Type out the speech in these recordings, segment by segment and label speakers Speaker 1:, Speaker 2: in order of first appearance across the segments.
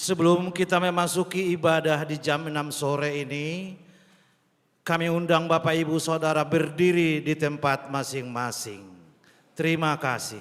Speaker 1: Sebelum kita memasuki ibadah di jam 6 sore ini, kami undang Bapak Ibu Saudara berdiri di tempat masing-masing. Terima kasih.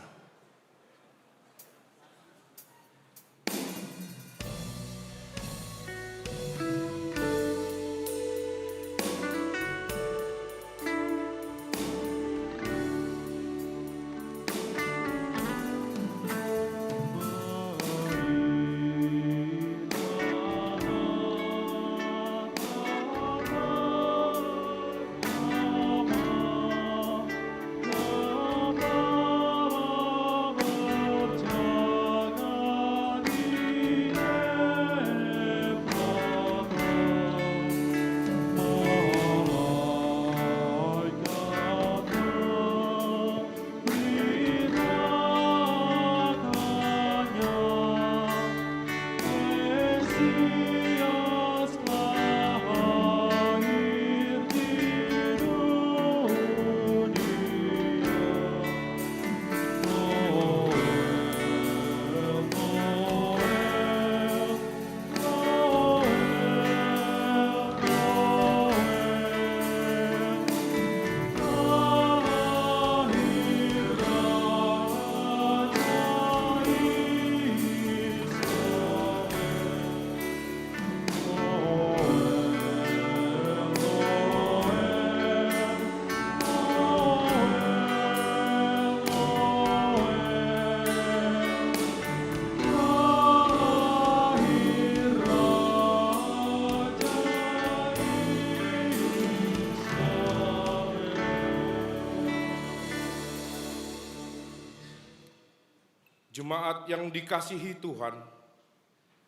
Speaker 2: Jemaat yang dikasihi Tuhan,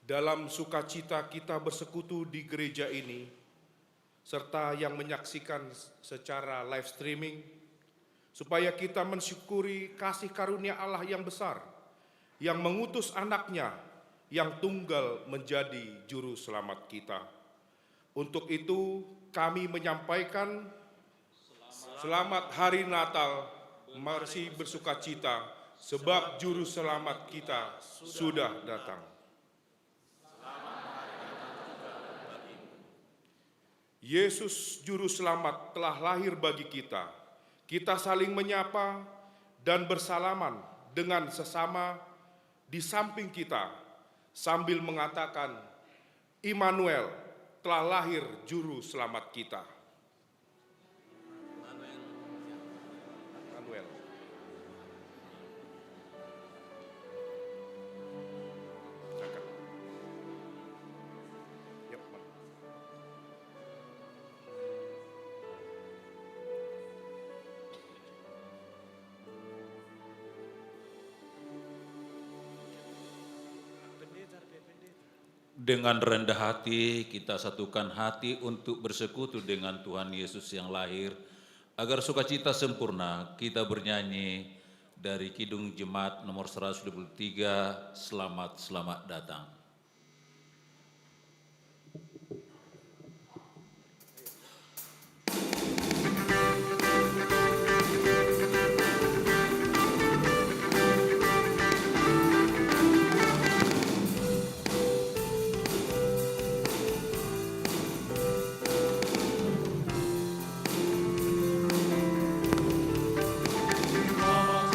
Speaker 2: dalam sukacita kita bersekutu di gereja ini, serta yang menyaksikan secara live streaming, supaya kita mensyukuri kasih karunia Allah yang besar, yang mengutus anaknya, yang tunggal menjadi juru selamat kita. Untuk itu kami menyampaikan selamat hari Natal, mari bersukacita, sebab juru selamat kita sudah datang. Yesus juru selamat telah lahir bagi kita. Kita saling menyapa dan bersalaman dengan sesama di samping kita sambil mengatakan, Immanuel, telah lahir juru selamat kita.
Speaker 3: Dengan rendah hati kita satukan hati untuk bersekutu dengan Tuhan Yesus yang lahir. Agar sukacita sempurna, kita bernyanyi dari Kidung Jemaat nomor 123, Selamat Selamat Datang.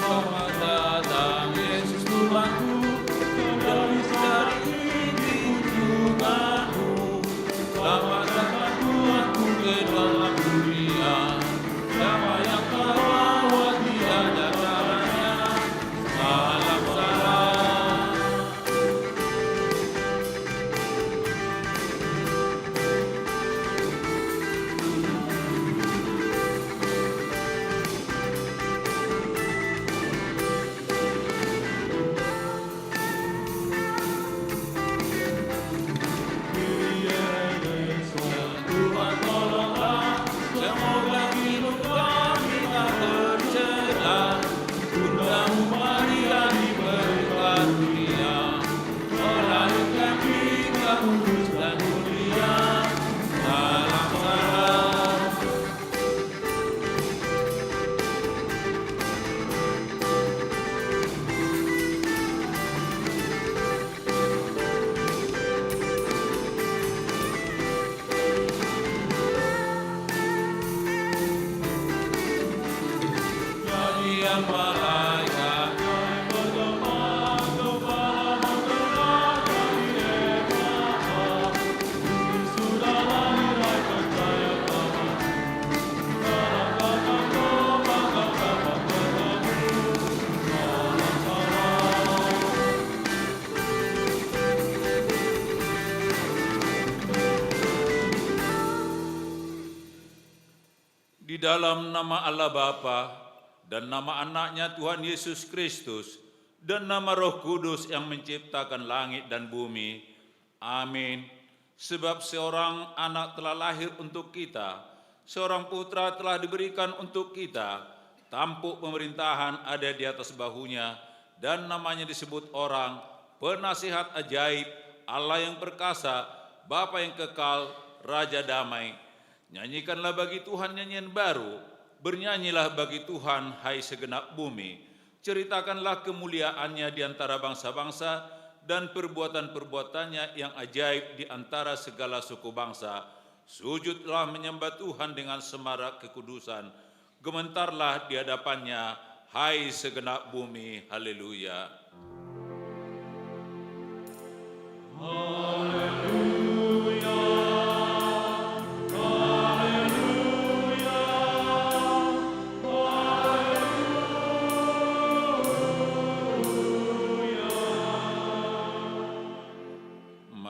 Speaker 4: Selamat datang Yesus Tuhanku, dari
Speaker 3: Di dalam nama Allah Bapa dan nama anaknya Tuhan Yesus Kristus dan nama Roh Kudus yang menciptakan langit dan bumi. Amin. Sebab seorang anak telah lahir untuk kita, seorang putra telah diberikan untuk kita, tampuk pemerintahan ada di atas bahunya, dan namanya disebut orang, penasihat ajaib, Allah yang perkasa, Bapa yang kekal, Raja damai. Nyanyikanlah bagi Tuhan nyanyian baru, bernyanyilah bagi Tuhan hai segenap bumi. Ceritakanlah kemuliaannya di antara bangsa-bangsa dan perbuatan-perbuatannya yang ajaib di antara segala suku bangsa. Sujudlah menyembah Tuhan dengan semarak kekudusan. Gementarlah di hadapannya, hai segenap bumi. Haleluya.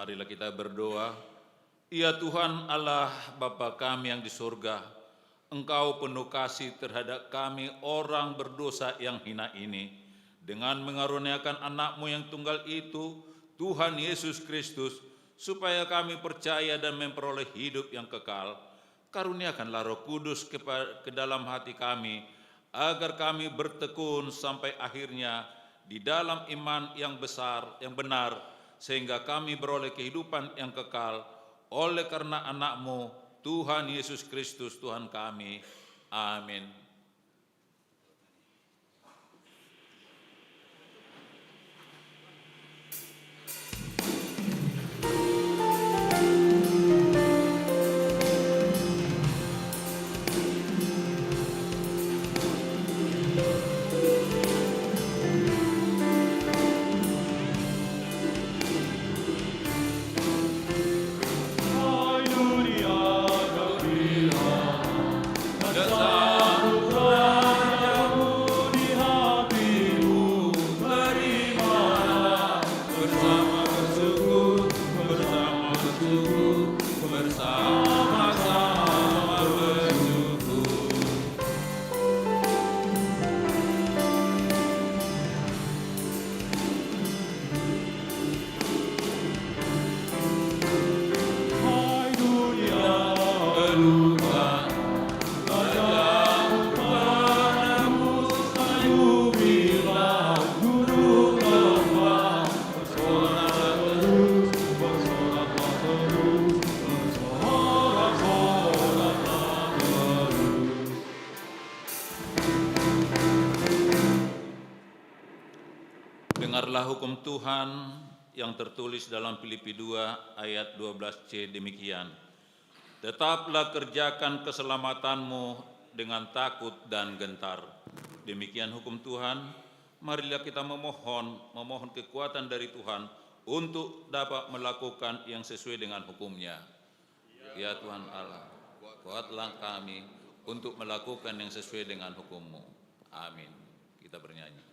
Speaker 3: Marilah kita berdoa. Ya Tuhan Allah Bapa kami yang di surga, Engkau penuh kasih terhadap kami orang berdosa yang hina ini, dengan mengaruniakan anak-Mu yang tunggal itu, Tuhan Yesus Kristus, supaya kami percaya dan memperoleh hidup yang kekal. Karuniakanlah Roh Kudus ke dalam hati kami, agar kami bertekun sampai akhirnya di dalam iman yang besar, yang benar, sehingga kami beroleh kehidupan yang kekal oleh karena anak-Mu, Tuhan Yesus Kristus Tuhan kami. Amin. Dengarlah hukum Tuhan yang tertulis dalam Filipi 2 ayat 12c demikian. Tetaplah kerjakan keselamatanmu dengan takut dan gentar. Demikian hukum Tuhan. Marilah kita memohon kekuatan dari Tuhan untuk dapat melakukan yang sesuai dengan hukum-Nya. Ya Tuhan Allah, kuatlah kami untuk melakukan yang sesuai dengan hukum-Mu. Amin. Kita bernyanyi.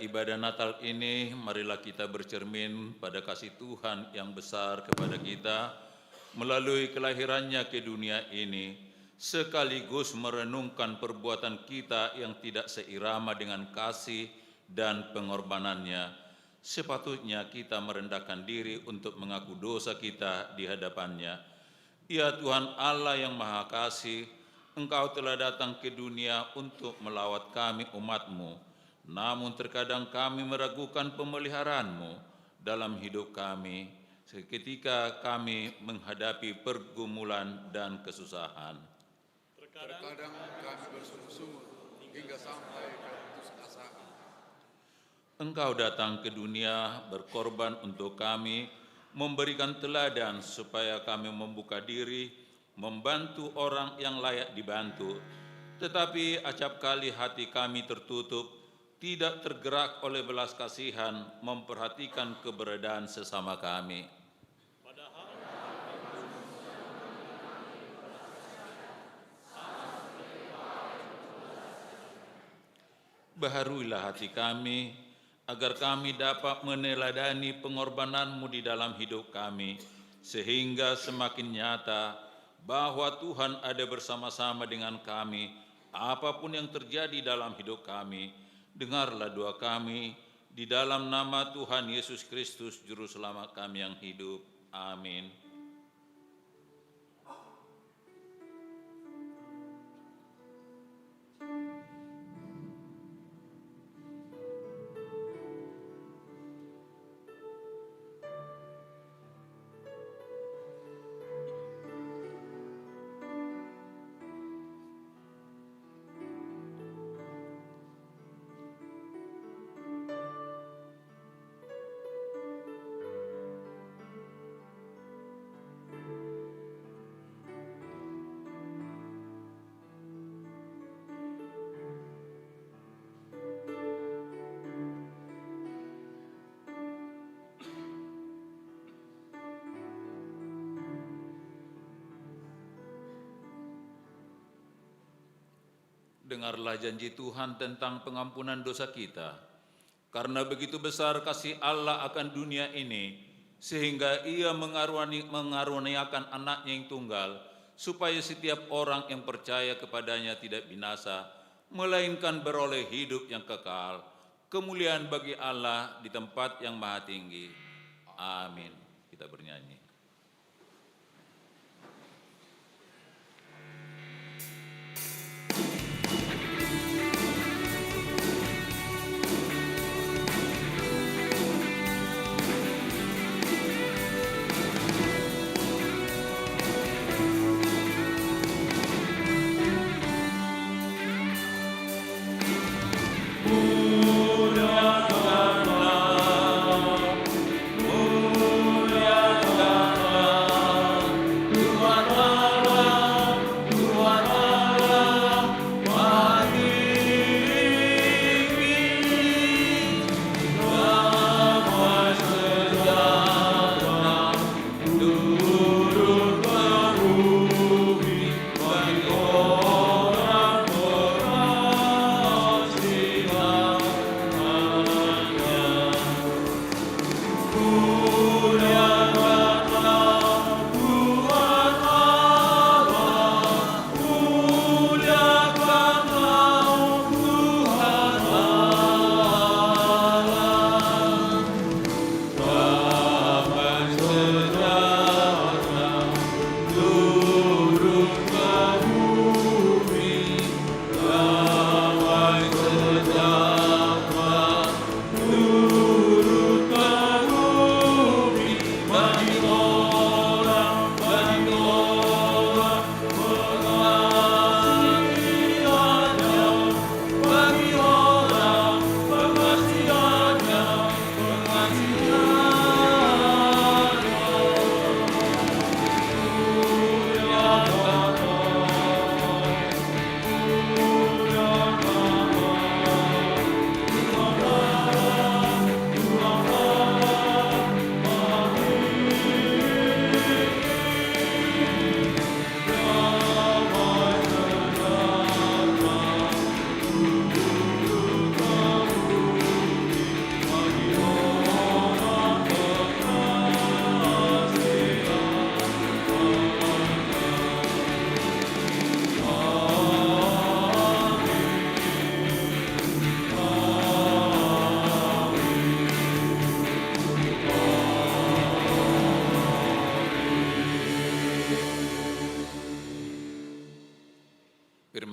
Speaker 3: ibadah Natal ini, marilah kita bercermin pada kasih Tuhan yang besar kepada kita melalui kelahirannya ke dunia ini, sekaligus merenungkan perbuatan kita yang tidak seirama dengan kasih dan pengorbanannya. Sepatutnya kita merendahkan diri untuk mengaku dosa kita di hadapannya. Ya Tuhan Allah yang Maha Kasih, Engkau telah datang ke dunia untuk melawat kami umat-Mu. Namun terkadang kami meragukan pemeliharaan-Mu dalam hidup kami, seketika kami menghadapi pergumulan dan kesusahan.
Speaker 4: Terkadang kami bersungguh-sungguh hingga sampai ke putus asa.
Speaker 3: Engkau datang ke dunia berkorban untuk kami, memberikan teladan supaya kami membuka diri, membantu orang yang layak dibantu. Tetapi acap kali hati kami tertutup, tidak tergerak oleh belas kasihan memperhatikan keberadaan sesama kami. Baharuilah hati kami, agar kami dapat meneladani pengorbanan-Mu di dalam hidup kami, sehingga semakin nyata bahwa Tuhan ada bersama-sama dengan kami, apapun yang terjadi dalam hidup kami. Dengarlah doa kami, di dalam nama Tuhan Yesus Kristus, Juru Selamat kami yang hidup. Amin. Dengarlah janji Tuhan tentang pengampunan dosa kita. Karena begitu besar kasih Allah akan dunia ini, sehingga Ia mengaruniakan anaknya yang tunggal, supaya setiap orang yang percaya kepadanya tidak binasa, melainkan beroleh hidup yang kekal. Kemuliaan bagi Allah di tempat yang maha tinggi. Amin. Kita bernyanyi. Muliakanlah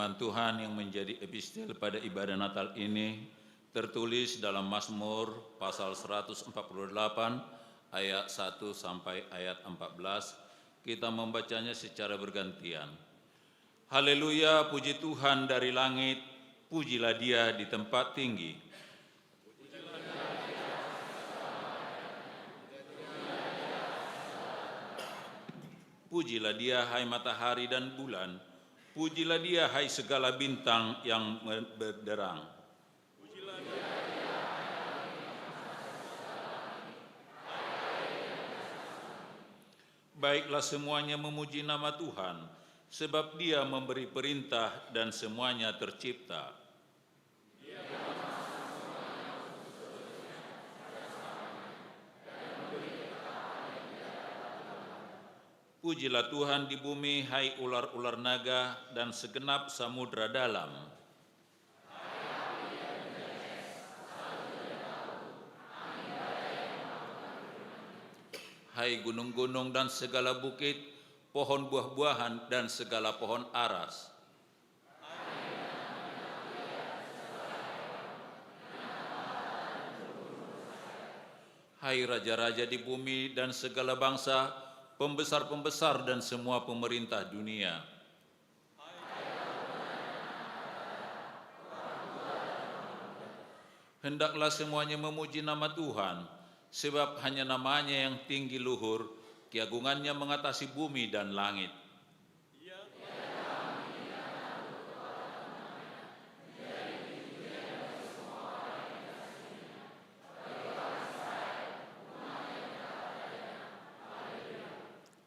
Speaker 3: firman Tuhan yang menjadi epistel pada ibadah Natal ini tertulis dalam Mazmur pasal 148 ayat 1 sampai ayat 14. Kita membacanya secara bergantian. Haleluya, puji Tuhan dari langit, pujilah Dia di tempat tinggi. Pujilah Dia, hai matahari dan bulan. Pujilah Dia, hai segala bintang yang berderang. Baiklah semuanya memuji nama Tuhan, sebab Dia memberi perintah dan semuanya tercipta. Pujilah Tuhan di bumi, hai ular-ular naga dan segenap samudra dalam. Hai gunung-gunung dan segala bukit, pohon buah-buahan dan segala pohon aras. Hai raja-raja di bumi dan segala bangsa, pembesar-pembesar dan semua pemerintah dunia. Hendaklah semuanya memuji nama Tuhan, sebab hanya namanya yang tinggi luhur, keagungannya mengatasi bumi dan langit.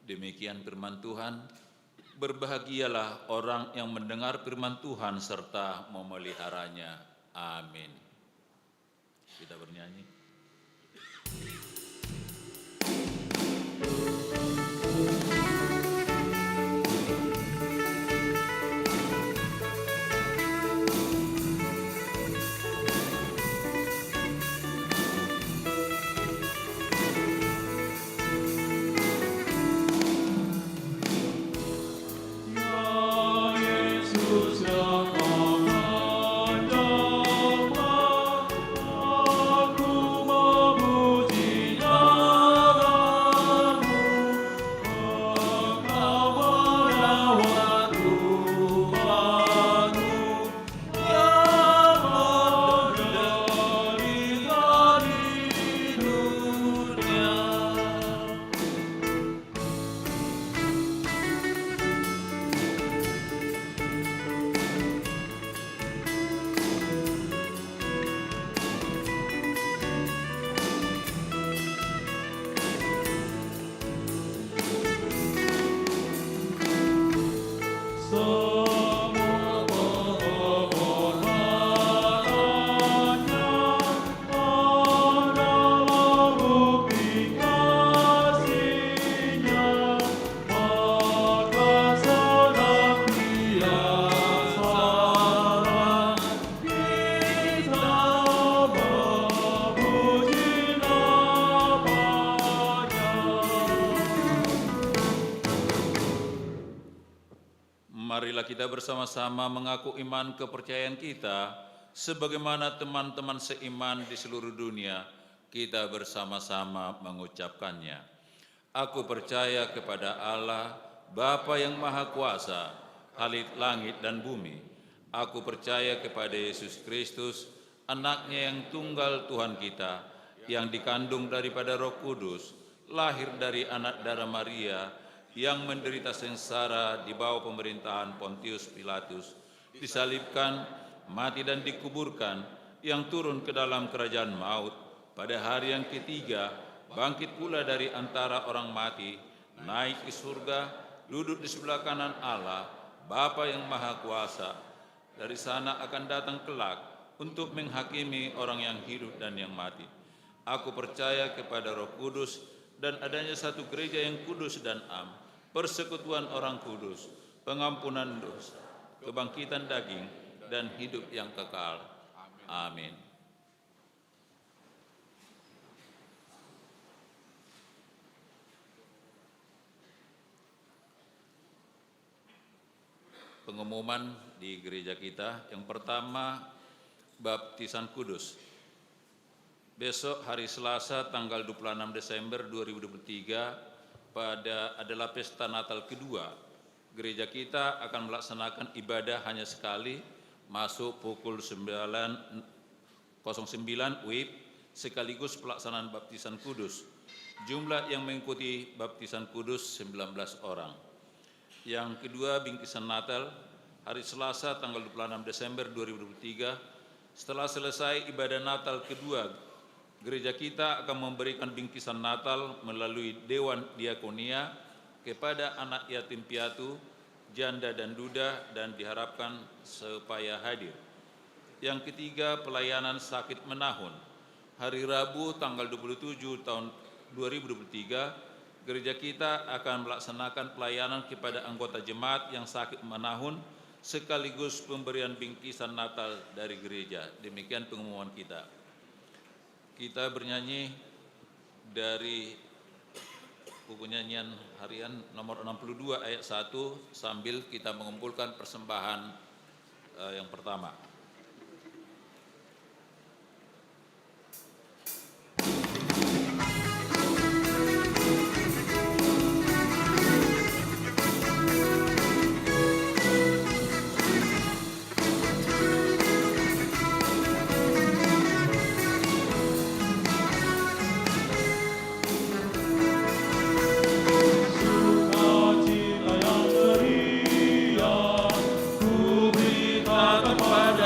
Speaker 3: Demikian firman Tuhan. Berbahagialah orang yang mendengar firman Tuhan serta memeliharanya. Amin. Kita bernyanyi. Marilah kita bersama-sama mengaku iman kepercayaan kita, sebagaimana teman-teman seiman di seluruh dunia, kita bersama-sama mengucapkannya. Aku percaya kepada Allah, Bapa yang Maha Kuasa, Khalik langit dan bumi. Aku percaya kepada Yesus Kristus, Anaknya yang tunggal Tuhan kita, yang dikandung daripada Roh Kudus, lahir dari anak darah Maria, yang menderita sengsara di bawah pemerintahan Pontius Pilatus, disalibkan, mati dan dikuburkan, yang turun ke dalam kerajaan maut, pada hari yang ketiga, bangkit pula dari antara orang mati, naik ke surga, duduk di sebelah kanan Allah, Bapa yang Maha Kuasa. Dari sana akan datang kelak untuk menghakimi orang yang hidup dan yang mati. Aku percaya kepada Roh Kudus dan adanya satu gereja yang kudus dan am, persekutuan orang kudus, pengampunan dosa, kebangkitan daging, dan hidup yang kekal. Amin. pengumuman di gereja kita. Yang pertama, baptisan kudus. Besok hari Selasa tanggal 26 Desember 2023 adalah pesta Natal kedua. Gereja kita akan melaksanakan ibadah hanya sekali, masuk pukul 9.09 WIB, sekaligus pelaksanaan baptisan kudus. Jumlah yang mengikuti baptisan kudus 19 orang. Yang kedua, bingkisan Natal hari Selasa tanggal 26 Desember 2023. Setelah selesai ibadah Natal kedua, gereja kita akan memberikan bingkisan Natal melalui Dewan Diakonia kepada anak yatim piatu, janda dan duda, dan diharapkan supaya hadir. Yang ketiga, pelayanan sakit menahun. Hari Rabu tanggal 27 tahun 2023, gereja kita akan melaksanakan pelayanan kepada anggota jemaat yang sakit menahun sekaligus pemberian bingkisan Natal dari gereja. Demikian pengumuman kita. Kita bernyanyi dari buku nyanyian harian nomor 62 ayat 1 sambil kita mengumpulkan persembahan yang pertama. Kepada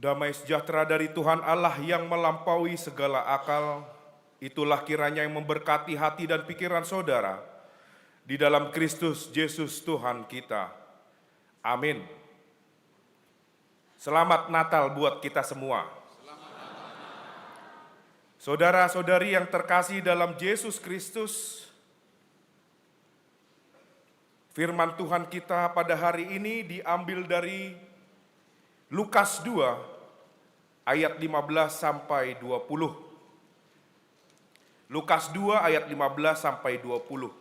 Speaker 2: Damai sejahtera dari Tuhan Allah yang melampaui segala akal, itulah kiranya yang memberkati hati dan pikiran saudara di dalam Kristus Yesus Tuhan kita. Amin. Selamat Natal buat kita semua. Saudara-saudari yang terkasih dalam Yesus Kristus, firman Tuhan kita pada hari ini diambil dari Lukas 2 ayat 15 sampai 20. Lukas 2 ayat 15 sampai 20.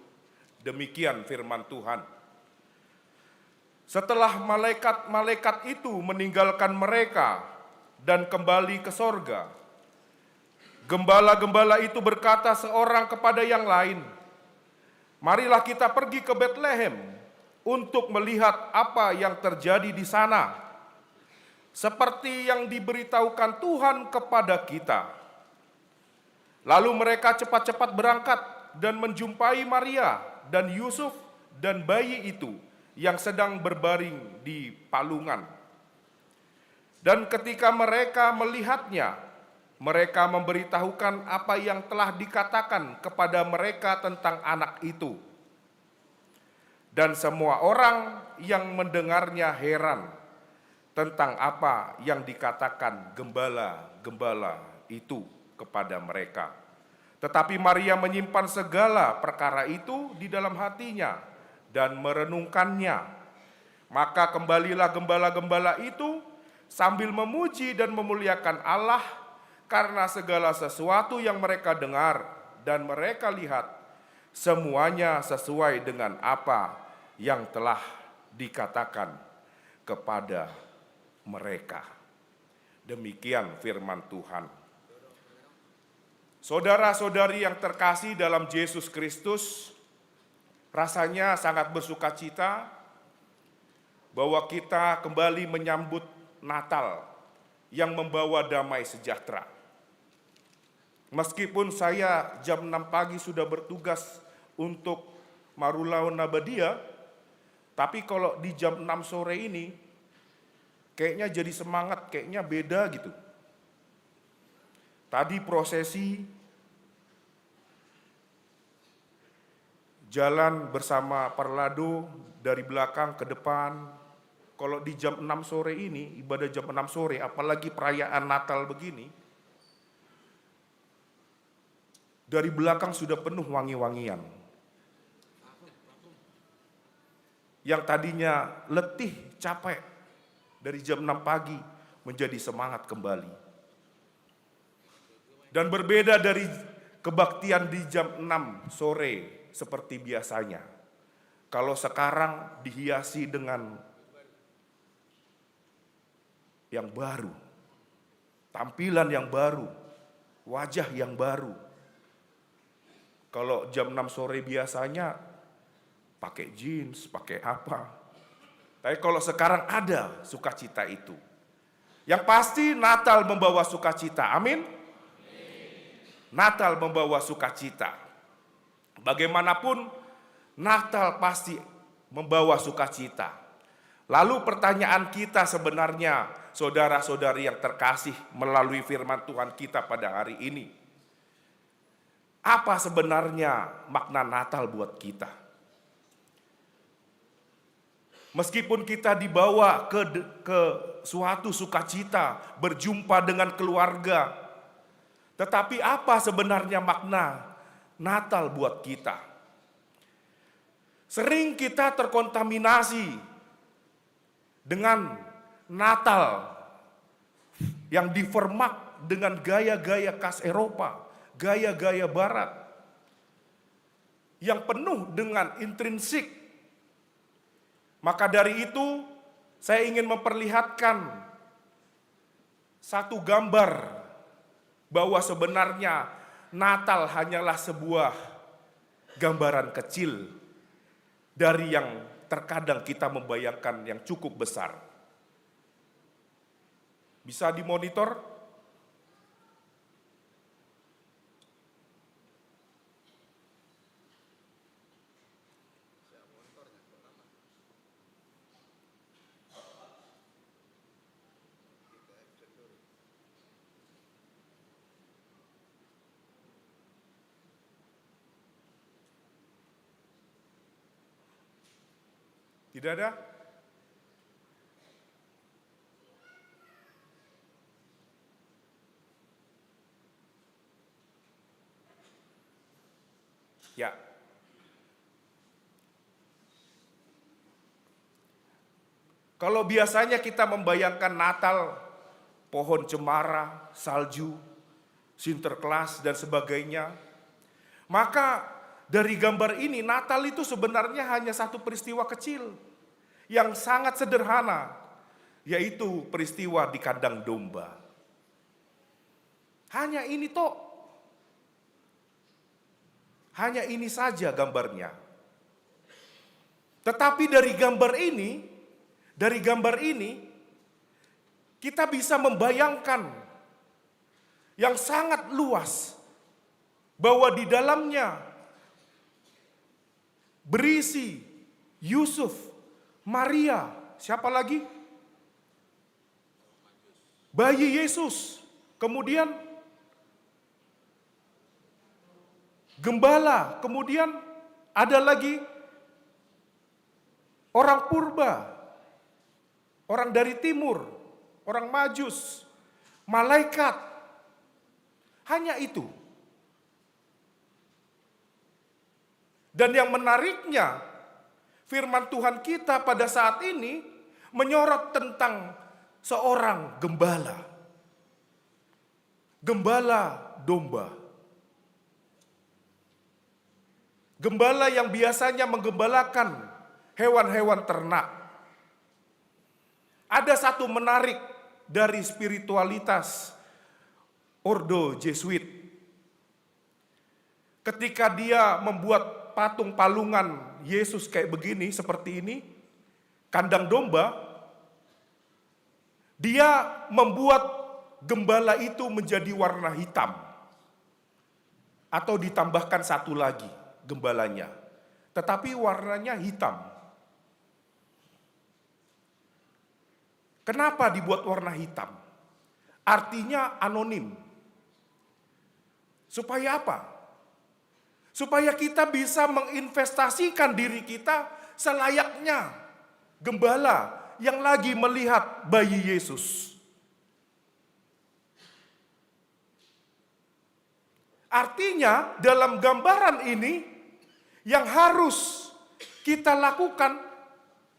Speaker 2: Demikian firman Tuhan. Setelah malaikat-malaikat itu meninggalkan mereka dan kembali ke sorga, gembala-gembala itu berkata seorang kepada yang lain, "Marilah kita pergi ke Betlehem untuk melihat apa yang terjadi di sana, seperti yang diberitahukan Tuhan kepada kita." Lalu mereka cepat-cepat berangkat dan menjumpai Maria dan Yusuf dan bayi itu yang sedang berbaring di palungan. Dan ketika mereka melihatnya, mereka memberitahukan apa yang telah dikatakan kepada mereka tentang anak itu. Dan semua orang yang mendengarnya heran tentang apa yang dikatakan gembala-gembala itu kepada mereka. Tetapi Maria menyimpan segala perkara itu di dalam hatinya dan merenungkannya. Maka kembalilah gembala-gembala itu sambil memuji dan memuliakan Allah karena segala sesuatu yang mereka dengar dan mereka lihat, semuanya sesuai dengan apa yang telah dikatakan kepada mereka. Demikian firman Tuhan. Saudara-saudari yang terkasih dalam Yesus Kristus, rasanya sangat bersukacita bahwa kita kembali menyambut Natal yang membawa damai sejahtera. Meskipun saya jam 6 pagi sudah bertugas untuk Marulaun Nabadia, tapi kalau di jam 6 sore ini kayaknya jadi semangat, kayaknya beda gitu. Tadi prosesi jalan bersama Parlado dari belakang ke depan. Kalau di jam 6 sore ini, ibadah jam 6 sore, apalagi perayaan Natal begini, dari belakang sudah penuh wangi-wangian. Yang tadinya letih, capek, dari jam 6 pagi menjadi semangat kembali. Dan berbeda dari kebaktian di jam 6 sore seperti biasanya. Kalau sekarang dihiasi dengan yang baru, tampilan yang baru, wajah yang baru. Kalau jam 6 sore biasanya pakai jeans, pakai apa. Tapi kalau sekarang ada sukacita itu. Yang pasti Natal membawa sukacita, amin? Natal membawa sukacita. Bagaimanapun Natal pasti membawa sukacita. Lalu pertanyaan kita sebenarnya, saudara-saudari yang terkasih melalui firman Tuhan kita pada hari ini, apa sebenarnya makna Natal buat kita? Meskipun kita dibawa ke suatu sukacita, berjumpa dengan keluarga, tetapi apa sebenarnya makna Natal buat kita? Sering kita terkontaminasi dengan Natal yang diformat dengan gaya-gaya khas Eropa, gaya-gaya Barat, yang penuh dengan intrinsik. Maka dari itu, saya ingin memperlihatkan satu gambar bahwa sebenarnya Natal hanyalah sebuah gambaran kecil dari yang terkadang kita membayangkan yang cukup besar. Bisa dimonitor? Tidak ada? Ya. Kalau biasanya kita membayangkan Natal, pohon cemara, salju, Sinterklas dan sebagainya, maka dari gambar ini Natal itu sebenarnya hanya satu peristiwa kecil yang sangat sederhana, yaitu peristiwa di kandang domba. Hanya ini toh. Hanya ini saja gambarnya. Tetapi dari gambar ini kita bisa membayangkan yang sangat luas bahwa di dalamnya berisi Yusuf, Maria, siapa lagi? Bayi Yesus, kemudian gembala, kemudian ada lagi orang purba, orang dari timur, orang Majus, malaikat. Hanya itu. Dan yang menariknya, firman Tuhan kita pada saat ini menyorot tentang seorang gembala. Gembala domba. Gembala yang biasanya menggembalakan hewan-hewan ternak. Ada satu menarik dari spiritualitas Ordo Jesuit. Ketika dia membuat patung palungan Yesus kayak begini, seperti ini, kandang domba, dia membuat gembala itu menjadi warna hitam. Atau ditambahkan satu lagi gembalanya, tetapi warnanya hitam. Kenapa dibuat warna hitam? Artinya anonim. Supaya apa? Supaya kita bisa menginvestasikan diri kita selayaknya gembala yang lagi melihat bayi Yesus. Artinya dalam gambaran ini yang harus kita lakukan,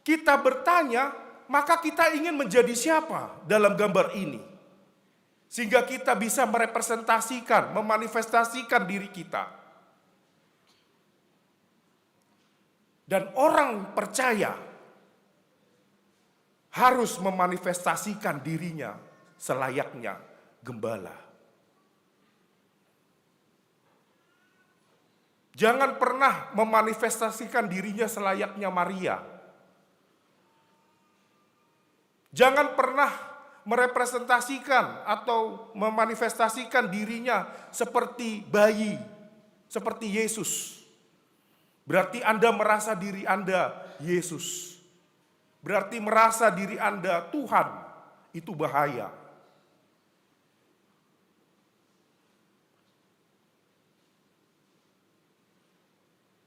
Speaker 2: kita bertanya, maka kita ingin menjadi siapa dalam gambar ini? Sehingga kita bisa merepresentasikan, memanifestasikan diri kita. Dan orang percaya harus memanifestasikan dirinya selayaknya gembala. Jangan pernah memanifestasikan dirinya selayaknya Maria. Jangan pernah merepresentasikan atau memanifestasikan dirinya seperti bayi, seperti Yesus. Berarti Anda merasa diri Anda Yesus. Berarti merasa diri Anda Tuhan. Itu bahaya.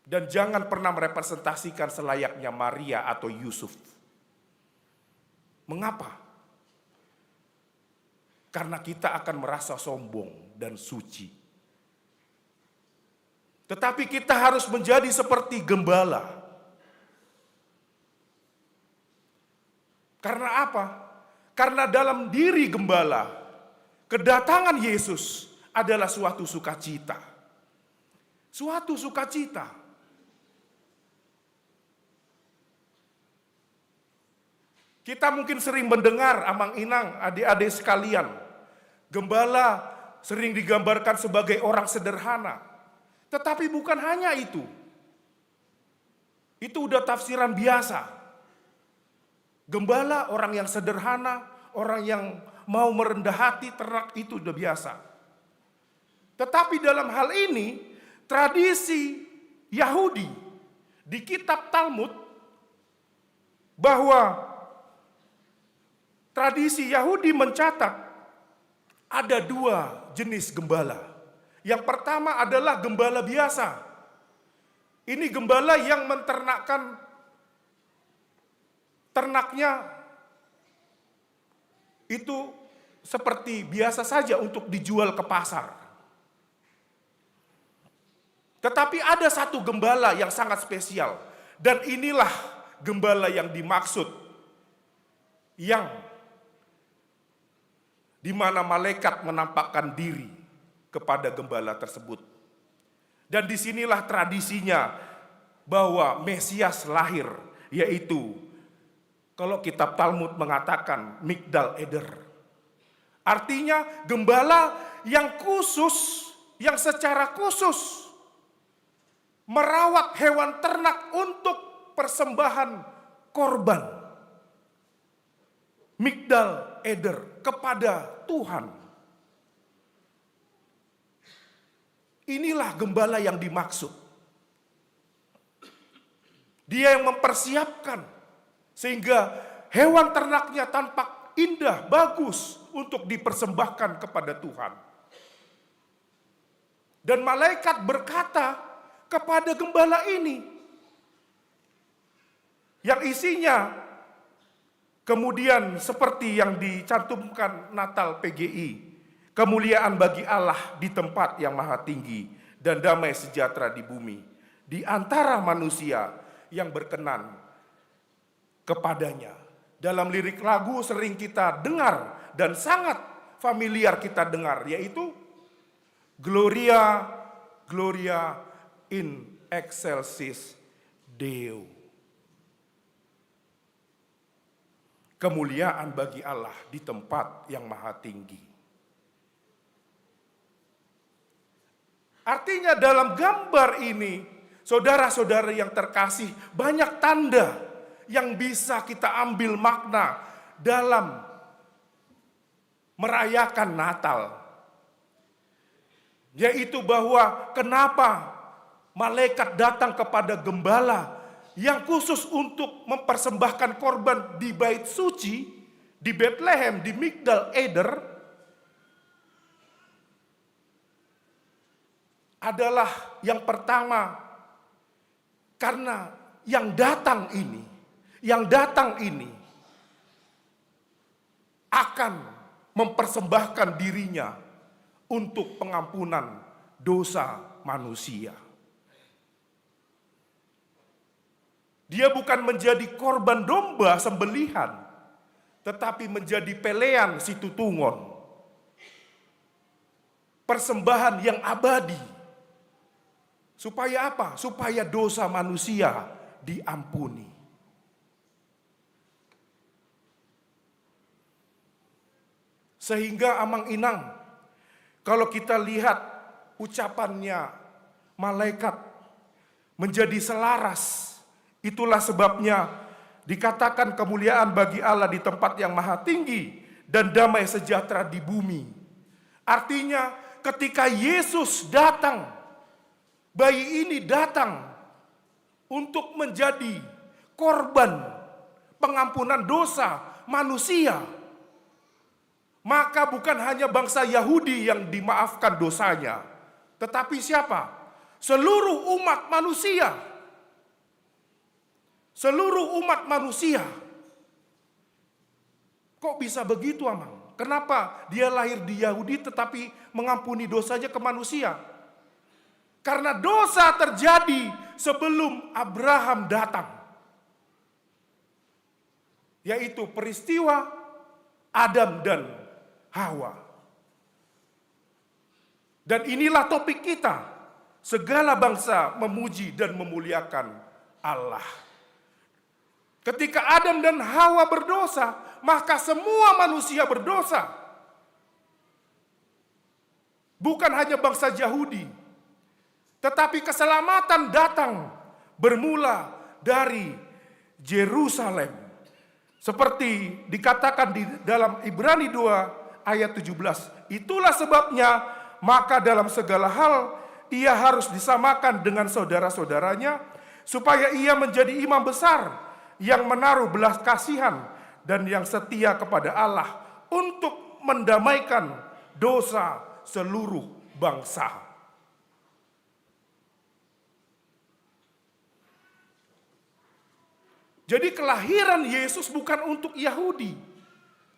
Speaker 2: Dan jangan pernah merepresentasikan selayaknya Maria atau Yusuf. Mengapa? Karena kita akan merasa sombong dan suci. Tetapi kita harus menjadi seperti gembala. Karena apa? Karena dalam diri gembala, kedatangan Yesus adalah suatu sukacita. Suatu sukacita. Kita mungkin sering mendengar, amang-inang, adik-adik sekalian, gembala sering digambarkan sebagai orang sederhana. Tetapi bukan hanya itu. Itu udah tafsiran biasa. Gembala orang yang sederhana, orang yang mau merendah hati, ternak, itu udah biasa. Tetapi dalam hal ini, tradisi Yahudi di kitab Talmud, bahwa tradisi Yahudi mencatat ada dua jenis gembala. Yang pertama adalah gembala biasa. Ini gembala yang menternakkan ternaknya itu seperti biasa saja untuk dijual ke pasar. Tetapi ada satu gembala yang sangat spesial, dan inilah gembala yang dimaksud, yang di mana malaikat menampakkan diri kepada gembala tersebut. Dan disinilah tradisinya bahwa Mesias lahir, yaitu kalau kitab Talmud mengatakan Migdal Eder. Artinya gembala yang khusus, yang secara khusus merawat hewan ternak untuk persembahan korban. Migdal Eder, kepada Tuhan. Inilah gembala yang dimaksud. Dia yang mempersiapkan sehingga hewan ternaknya tampak indah, bagus untuk dipersembahkan kepada Tuhan. Dan malaikat berkata kepada gembala ini, yang isinya kemudian seperti yang dicantumkan Natal PGI, kemuliaan bagi Allah di tempat yang maha tinggi dan damai sejahtera di bumi di antara manusia yang berkenan kepadanya. Dalam lirik lagu sering kita dengar dan sangat familiar kita dengar, yaitu Gloria, Gloria in excelsis Deo. Kemuliaan bagi Allah di tempat yang maha tinggi. Artinya dalam gambar ini, saudara-saudara yang terkasih, banyak tanda yang bisa kita ambil makna dalam merayakan Natal. Yaitu bahwa kenapa malaikat datang kepada gembala yang khusus untuk mempersembahkan korban di bait suci, di Bethlehem, di Migdal Eder, adalah yang pertama, karena yang datang ini akan mempersembahkan dirinya untuk pengampunan dosa manusia. Dia bukan menjadi korban domba sembelihan, tetapi menjadi pelean si tutungon. Persembahan yang abadi. Supaya apa? Supaya dosa manusia diampuni. Sehingga amang-inang, kalau kita lihat ucapannya malaikat menjadi selaras. Itulah sebabnya dikatakan kemuliaan bagi Allah di tempat yang maha tinggi dan damai sejahtera di bumi. Artinya ketika Yesus datang, bayi ini datang untuk menjadi korban pengampunan dosa manusia. Maka bukan hanya bangsa Yahudi yang dimaafkan dosanya, tetapi siapa? Seluruh umat manusia. Seluruh umat manusia. Kok bisa begitu, Amang? Kenapa dia lahir di Yahudi tetapi mengampuni dosanya ke manusia? Karena dosa terjadi sebelum Abraham datang. Yaitu peristiwa Adam dan Hawa. Dan inilah topik kita. Segala bangsa memuji dan memuliakan Allah. Ketika Adam dan Hawa berdosa, maka semua manusia berdosa. Bukan hanya bangsa Yahudi, tetapi keselamatan datang bermula dari Yerusalem. Seperti dikatakan di dalam Ibrani 2 ayat 17. Itulah sebabnya maka dalam segala hal ia harus disamakan dengan saudara-saudaranya supaya ia menjadi imam besar yang menaruh belas kasihan dan yang setia kepada Allah untuk mendamaikan dosa seluruh bangsa. Jadi kelahiran Yesus bukan untuk Yahudi,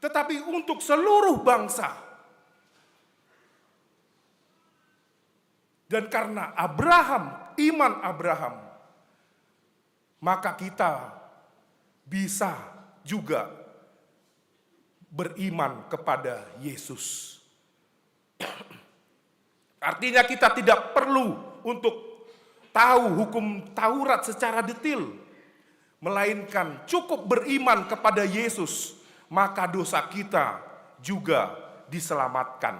Speaker 2: tetapi untuk seluruh bangsa. Dan karena iman Abraham, maka kita bisa juga beriman kepada Yesus. Artinya kita tidak perlu untuk tahu hukum Taurat secara detail, melainkan cukup beriman kepada Yesus, maka dosa kita juga diselamatkan.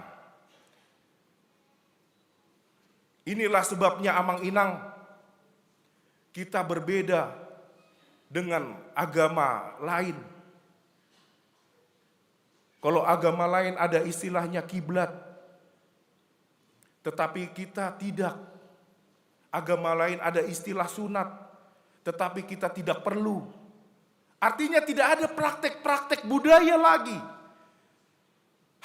Speaker 2: Inilah sebabnya Amang Inang, kita berbeda dengan agama lain. Kalau agama lain ada istilahnya kiblat, tetapi kita tidak. Agama lain ada istilah sunat, tetapi kita tidak perlu. Artinya tidak ada praktek-praktek budaya lagi.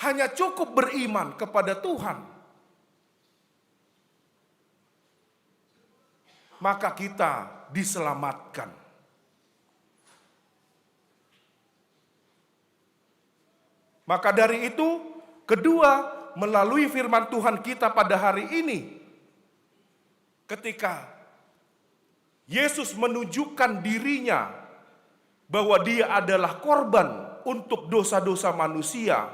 Speaker 2: Hanya cukup beriman kepada Tuhan. Maka kita diselamatkan. Maka dari itu, kedua, melalui firman Tuhan kita pada hari ini, ketika Yesus menunjukkan dirinya bahwa dia adalah korban untuk dosa-dosa manusia,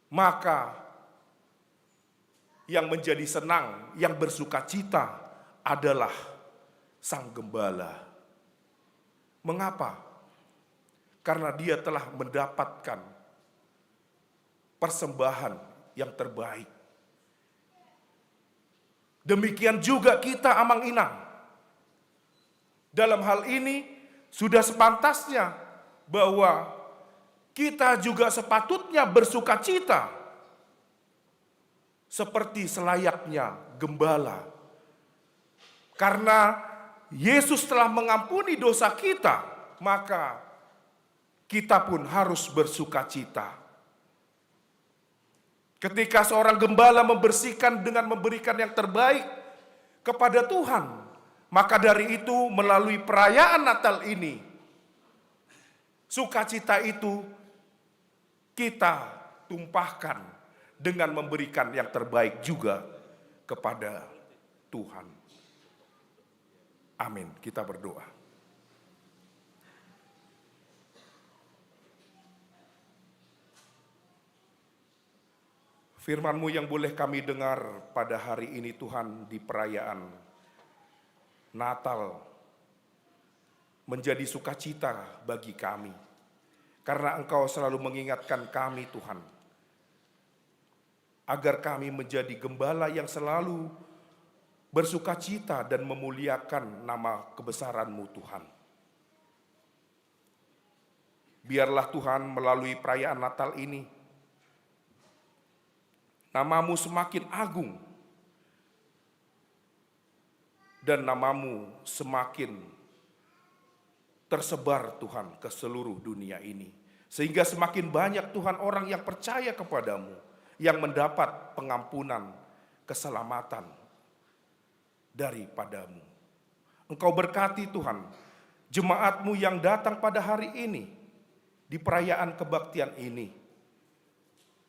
Speaker 2: maka yang menjadi senang, yang bersuka cita adalah Sang Gembala. Mengapa? Karena dia telah mendapatkan persembahan yang terbaik. Demikian juga kita, Amang Inang. Dalam hal ini sudah sepantasnya bahwa kita juga sepatutnya bersuka cita seperti selayaknya gembala. Karena Yesus telah mengampuni dosa kita, maka kita pun harus bersuka cita. Ketika seorang gembala membersihkan dengan memberikan yang terbaik kepada Tuhan, maka dari itu melalui perayaan Natal ini, sukacita itu kita tumpahkan dengan memberikan yang terbaik juga kepada Tuhan. Amin. Kita berdoa. Firman-Mu yang boleh kami dengar pada hari ini Tuhan di perayaan Natal menjadi sukacita bagi kami. Karena Engkau selalu mengingatkan kami Tuhan, agar kami menjadi gembala yang selalu bersukacita dan memuliakan nama kebesaran-Mu Tuhan. Biarlah Tuhan melalui perayaan Natal ini, nama-Mu semakin agung dan nama-Mu semakin tersebar Tuhan ke seluruh dunia ini. Sehingga semakin banyak Tuhan orang yang percaya kepadamu, yang mendapat pengampunan, keselamatan daripadamu. Engkau berkati Tuhan, jemaat-Mu yang datang pada hari ini, di perayaan kebaktian ini.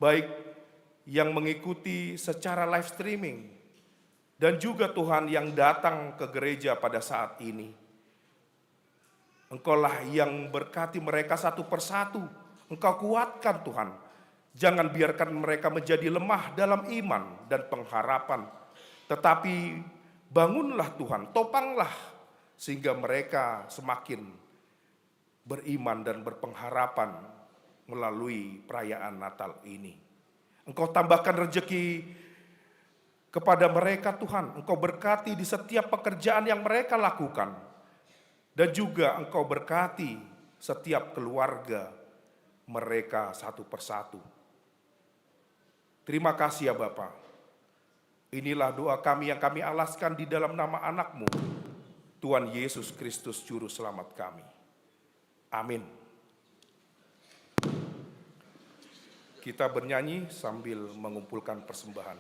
Speaker 2: Baik yang mengikuti secara live streaming, dan juga Tuhan yang datang ke gereja pada saat ini. Engkaulah yang berkati mereka satu persatu. Engkau kuatkan Tuhan. Jangan biarkan mereka menjadi lemah dalam iman dan pengharapan. Tetapi bangunlah Tuhan, topanglah sehingga mereka semakin beriman dan berpengharapan melalui perayaan Natal ini. Engkau tambahkan rezeki kepada mereka Tuhan. Engkau berkati di setiap pekerjaan yang mereka lakukan. Dan juga Engkau berkati setiap keluarga mereka satu persatu. Terima kasih ya Bapa. Inilah doa kami yang kami alaskan di dalam nama anak-Mu, Tuhan Yesus Kristus Juru Selamat kami. Amin. Kita bernyanyi sambil mengumpulkan persembahan.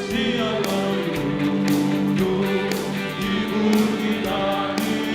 Speaker 5: Siapa dulu di bukit langit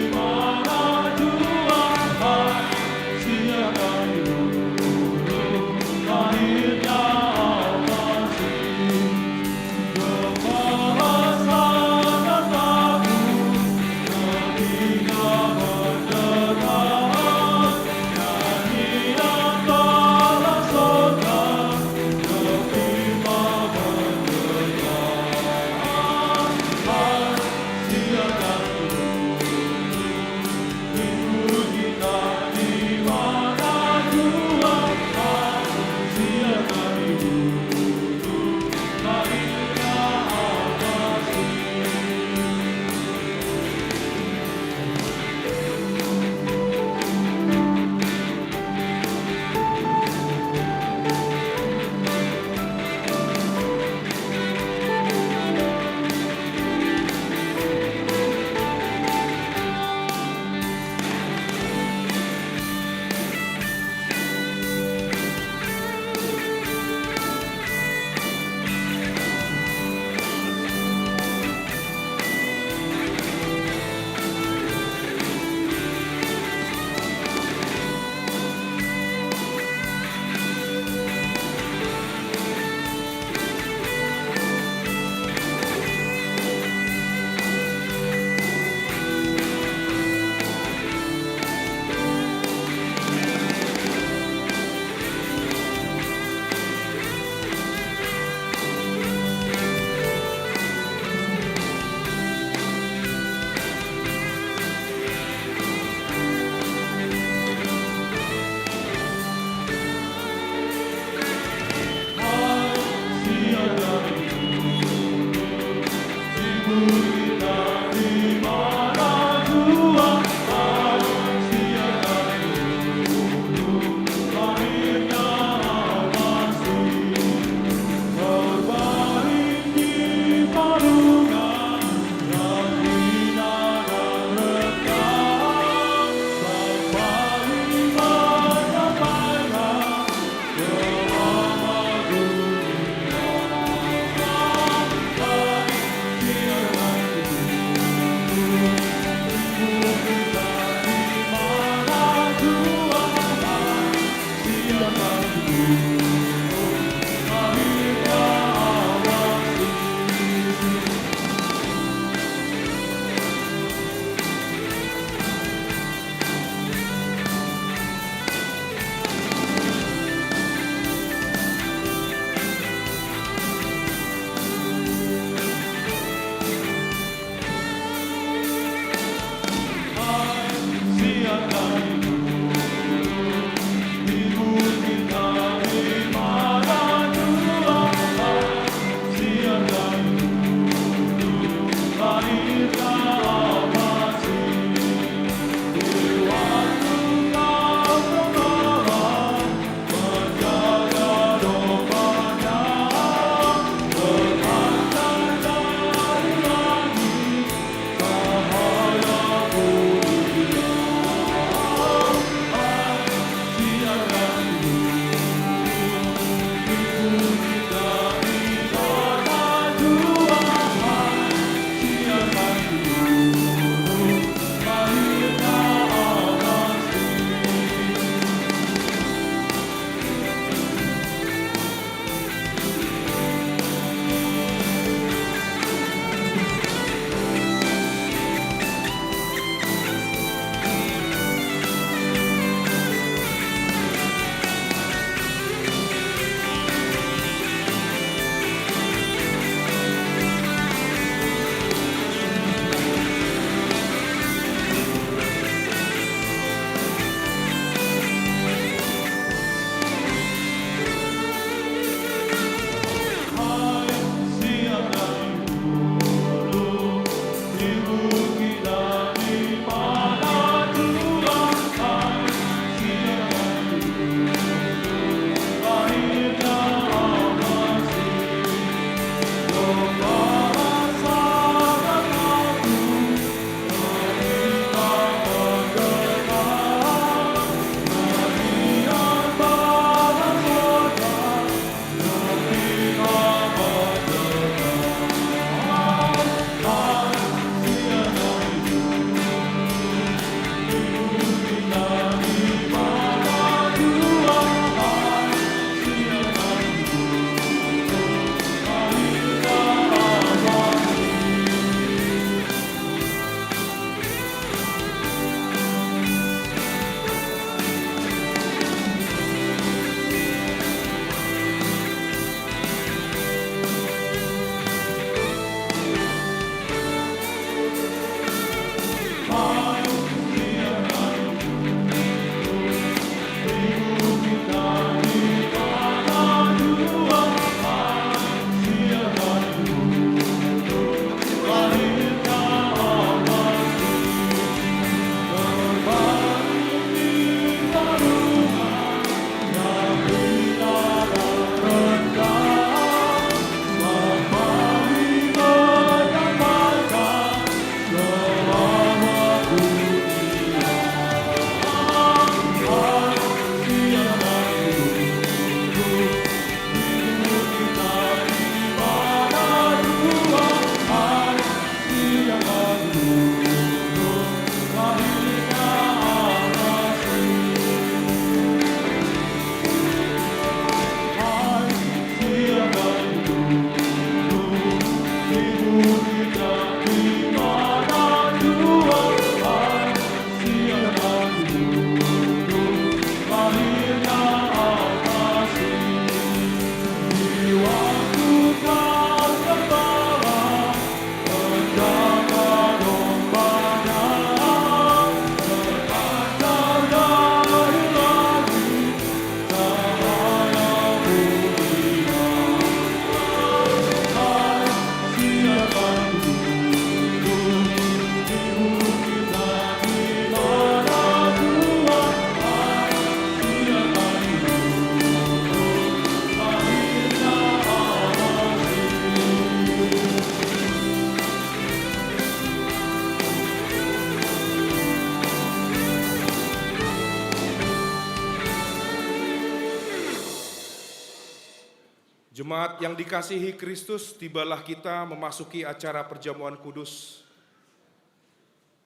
Speaker 2: Jemaat yang dikasihi Kristus, tibalah kita memasuki acara perjamuan kudus.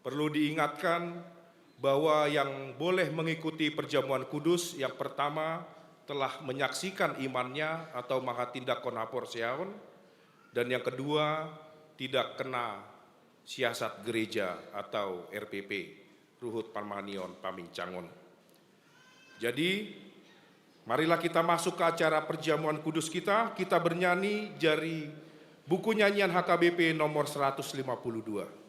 Speaker 2: Perlu diingatkan bahwa yang boleh mengikuti perjamuan kudus yang pertama telah menyaksikan imannya atau mahatindak konaporseaon, dan yang kedua tidak kena siasat gereja atau RPP, Ruhut Pamanion Pamincangon. Jadi marilah kita masuk ke acara perjamuan kudus kita bernyanyi dari buku nyanyian HKBP nomor 152.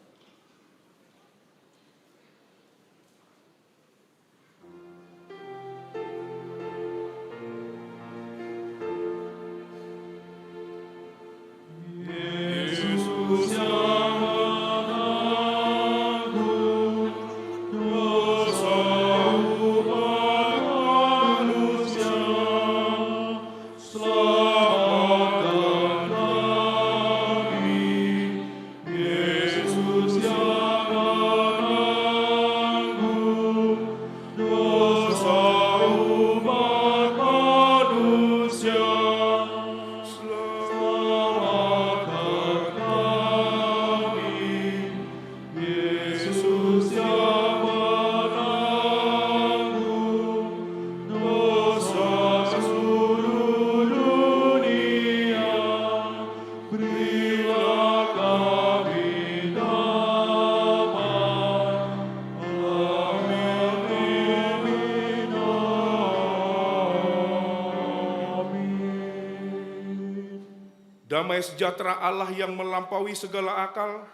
Speaker 2: Damai sejahtera Allah yang melampaui segala akal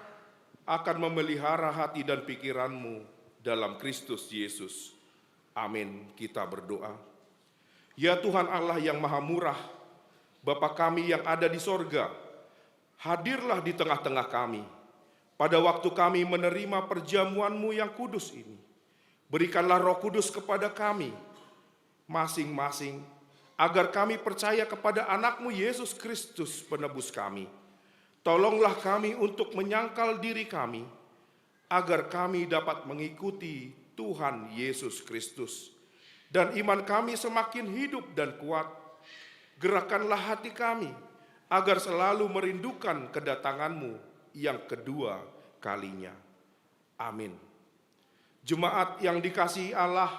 Speaker 2: akan memelihara hati dan pikiranmu dalam Kristus Yesus. Amin. Kita berdoa. Ya Tuhan Allah yang maha murah, Bapa kami yang ada di sorga, hadirlah di tengah-tengah kami pada waktu kami menerima perjamuan-Mu yang kudus ini. Berikanlah Roh Kudus kepada kami masing-masing, agar kami percaya kepada anak-Mu Yesus Kristus penebus kami. Tolonglah kami untuk menyangkal diri kami, agar kami dapat mengikuti Tuhan Yesus Kristus. Dan iman kami semakin hidup dan kuat. Gerakkanlah hati kami, agar selalu merindukan kedatangan-Mu yang kedua kalinya. Amin. Jemaat yang dikasihi Allah,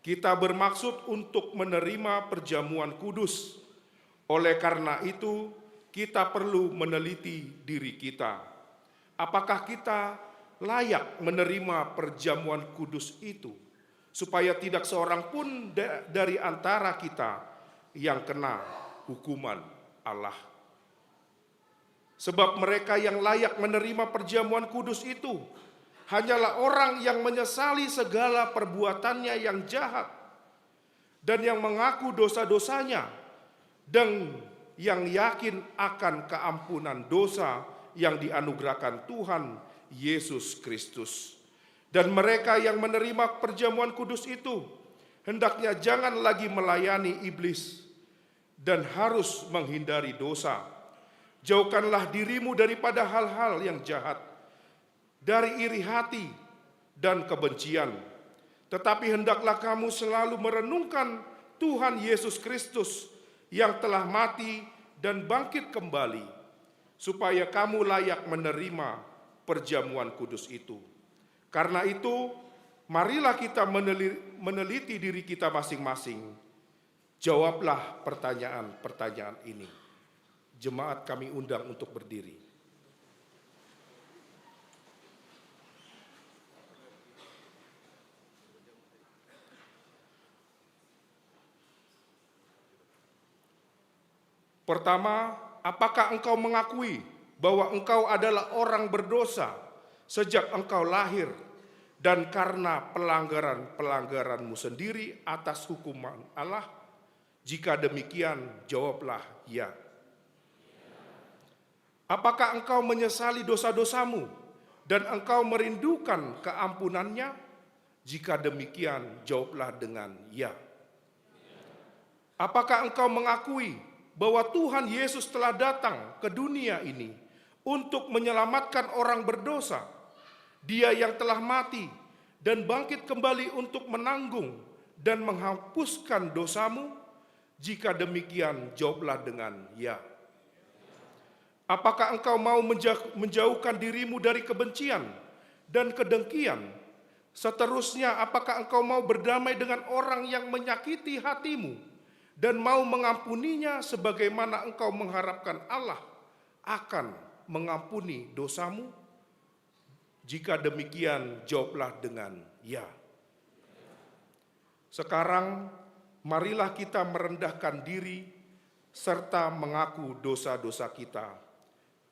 Speaker 2: kita bermaksud untuk menerima perjamuan kudus. Oleh karena itu, kita perlu meneliti diri kita. Apakah kita layak menerima perjamuan kudus itu? Supaya tidak seorang pun dari antara kita yang kena hukuman Allah. Sebab mereka yang layak menerima perjamuan kudus itu hanyalah orang yang menyesali segala perbuatannya yang jahat dan yang mengaku dosa-dosanya dan yang yakin akan keampunan dosa yang dianugerahkan Tuhan Yesus Kristus. Dan mereka yang menerima perjamuan kudus itu hendaknya jangan lagi melayani iblis dan harus menghindari dosa. Jauhkanlah dirimu daripada hal-hal yang jahat, dari iri hati dan kebencian. Tetapi hendaklah kamu selalu merenungkan Tuhan Yesus Kristus yang telah mati dan bangkit kembali, supaya kamu layak menerima perjamuan kudus itu. Karena itu, marilah kita meneliti diri kita masing-masing. Jawablah pertanyaan-pertanyaan ini. Jemaat kami undang untuk berdiri. Pertama, apakah engkau mengakui bahwa engkau adalah orang berdosa sejak engkau lahir dan karena pelanggaran-pelanggaranmu sendiri atas hukuman Allah? Jika demikian, jawablah ya. Apakah engkau menyesali dosa-dosamu dan engkau merindukan keampunannya? Jika demikian, jawablah dengan ya. Apakah engkau mengakui bahwa Tuhan Yesus telah datang ke dunia ini untuk menyelamatkan orang berdosa? Dia yang telah mati dan bangkit kembali untuk menanggung dan menghapuskan dosamu? Jika demikian, jawablah dengan ya. Apakah engkau mau menjauhkan dirimu dari kebencian dan kedengkian? Seterusnya, apakah engkau mau berdamai dengan orang yang menyakiti hatimu dan mau mengampuninya sebagaimana engkau mengharapkan Allah akan mengampuni dosamu? Jika demikian, jawablah dengan ya. Sekarang, marilah kita merendahkan diri serta mengaku dosa-dosa kita.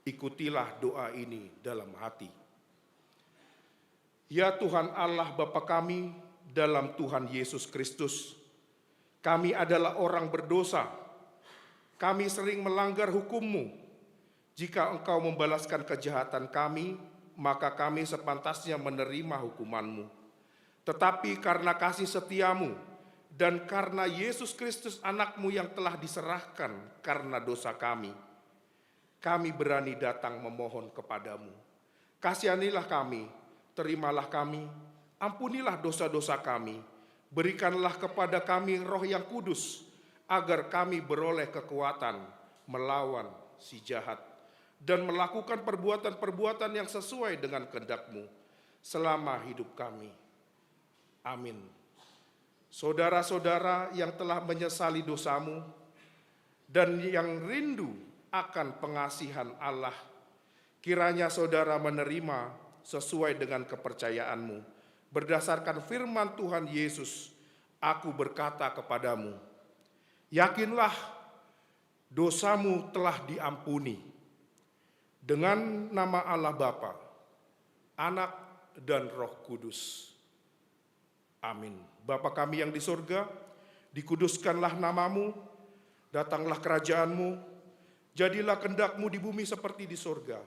Speaker 2: Ikutilah doa ini dalam hati. Ya Tuhan Allah Bapa kami dalam Tuhan Yesus Kristus, kami adalah orang berdosa. Kami sering melanggar hukum-Mu. Jika Engkau membalaskan kejahatan kami, maka kami sepantasnya menerima hukuman-Mu. Tetapi karena kasih setia-Mu dan karena Yesus Kristus anak-Mu yang telah diserahkan karena dosa kami berani datang memohon kepadamu. Kasihanilah kami, terimalah kami, ampunilah dosa-dosa kami, berikanlah kepada kami Roh yang kudus, agar kami beroleh kekuatan melawan si jahat dan melakukan perbuatan-perbuatan yang sesuai dengan kehendak-Mu selama hidup kami. Amin. Saudara-saudara yang telah menyesali dosamu dan yang rindu akan pengasihan Allah, kiranya saudara menerima sesuai dengan kepercayaanmu. Berdasarkan firman Tuhan Yesus, aku berkata kepadamu, yakinlah dosamu telah diampuni. Dengan nama Allah Bapa, Anak, dan Roh Kudus. Amin. Bapa kami yang di surga, dikuduskanlah namamu, datanglah kerajaanmu, jadilah kehendak-Mu di bumi seperti di surga.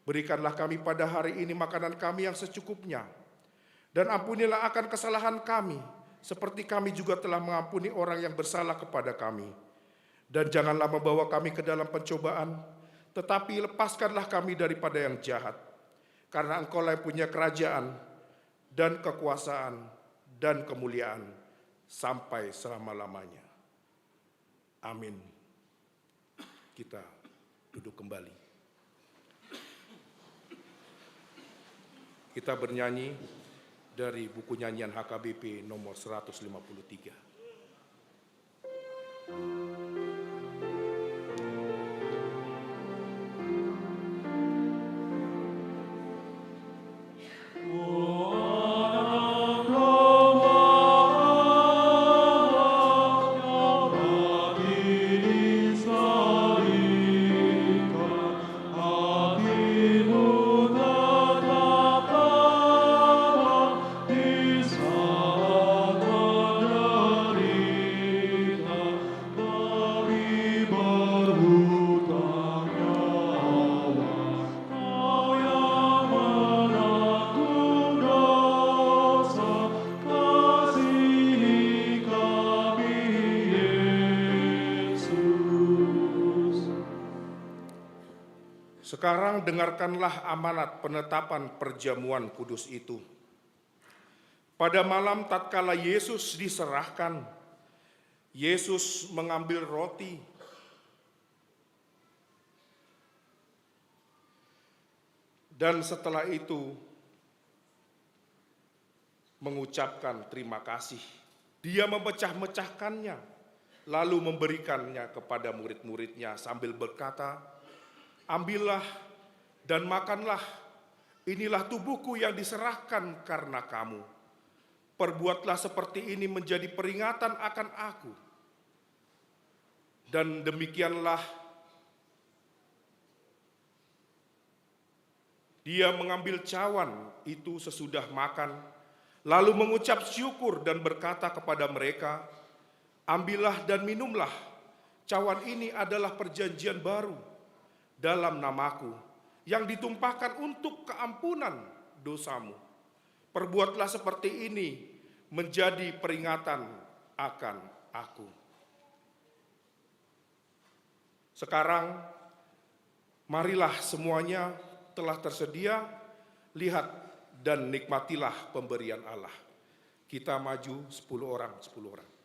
Speaker 2: Berikanlah kami pada hari ini makanan kami yang secukupnya, dan ampunilah akan kesalahan kami, seperti kami juga telah mengampuni orang yang bersalah kepada kami. Dan janganlah membawa kami ke dalam pencobaan, tetapi lepaskanlah kami daripada yang jahat. Karena Engkau-lah yang punya kerajaan, dan kekuasaan, dan kemuliaan sampai selama-lamanya. Amin. Kita duduk kembali. Kita bernyanyi dari buku nyanyian HKBP nomor 153. Sekarang dengarkanlah amanat penetapan perjamuan kudus itu. Pada malam tatkala Yesus diserahkan, Yesus mengambil roti, dan setelah itu mengucapkan terima kasih. Dia memecah-mecahkannya, lalu memberikannya kepada murid-muridnya sambil berkata, ambillah dan makanlah, inilah tubuhku yang diserahkan karena kamu. Perbuatlah seperti ini menjadi peringatan akan aku. Dan demikianlah dia mengambil cawan itu sesudah makan, lalu mengucap syukur dan berkata kepada mereka, "Ambillah dan minumlah, cawan ini adalah perjanjian baru dalam namaku, yang ditumpahkan untuk keampunan dosamu. Perbuatlah seperti ini menjadi peringatan akan aku." Sekarang, marilah semuanya telah tersedia, lihat dan nikmatilah pemberian Allah. Kita maju 10 orang, 10 orang.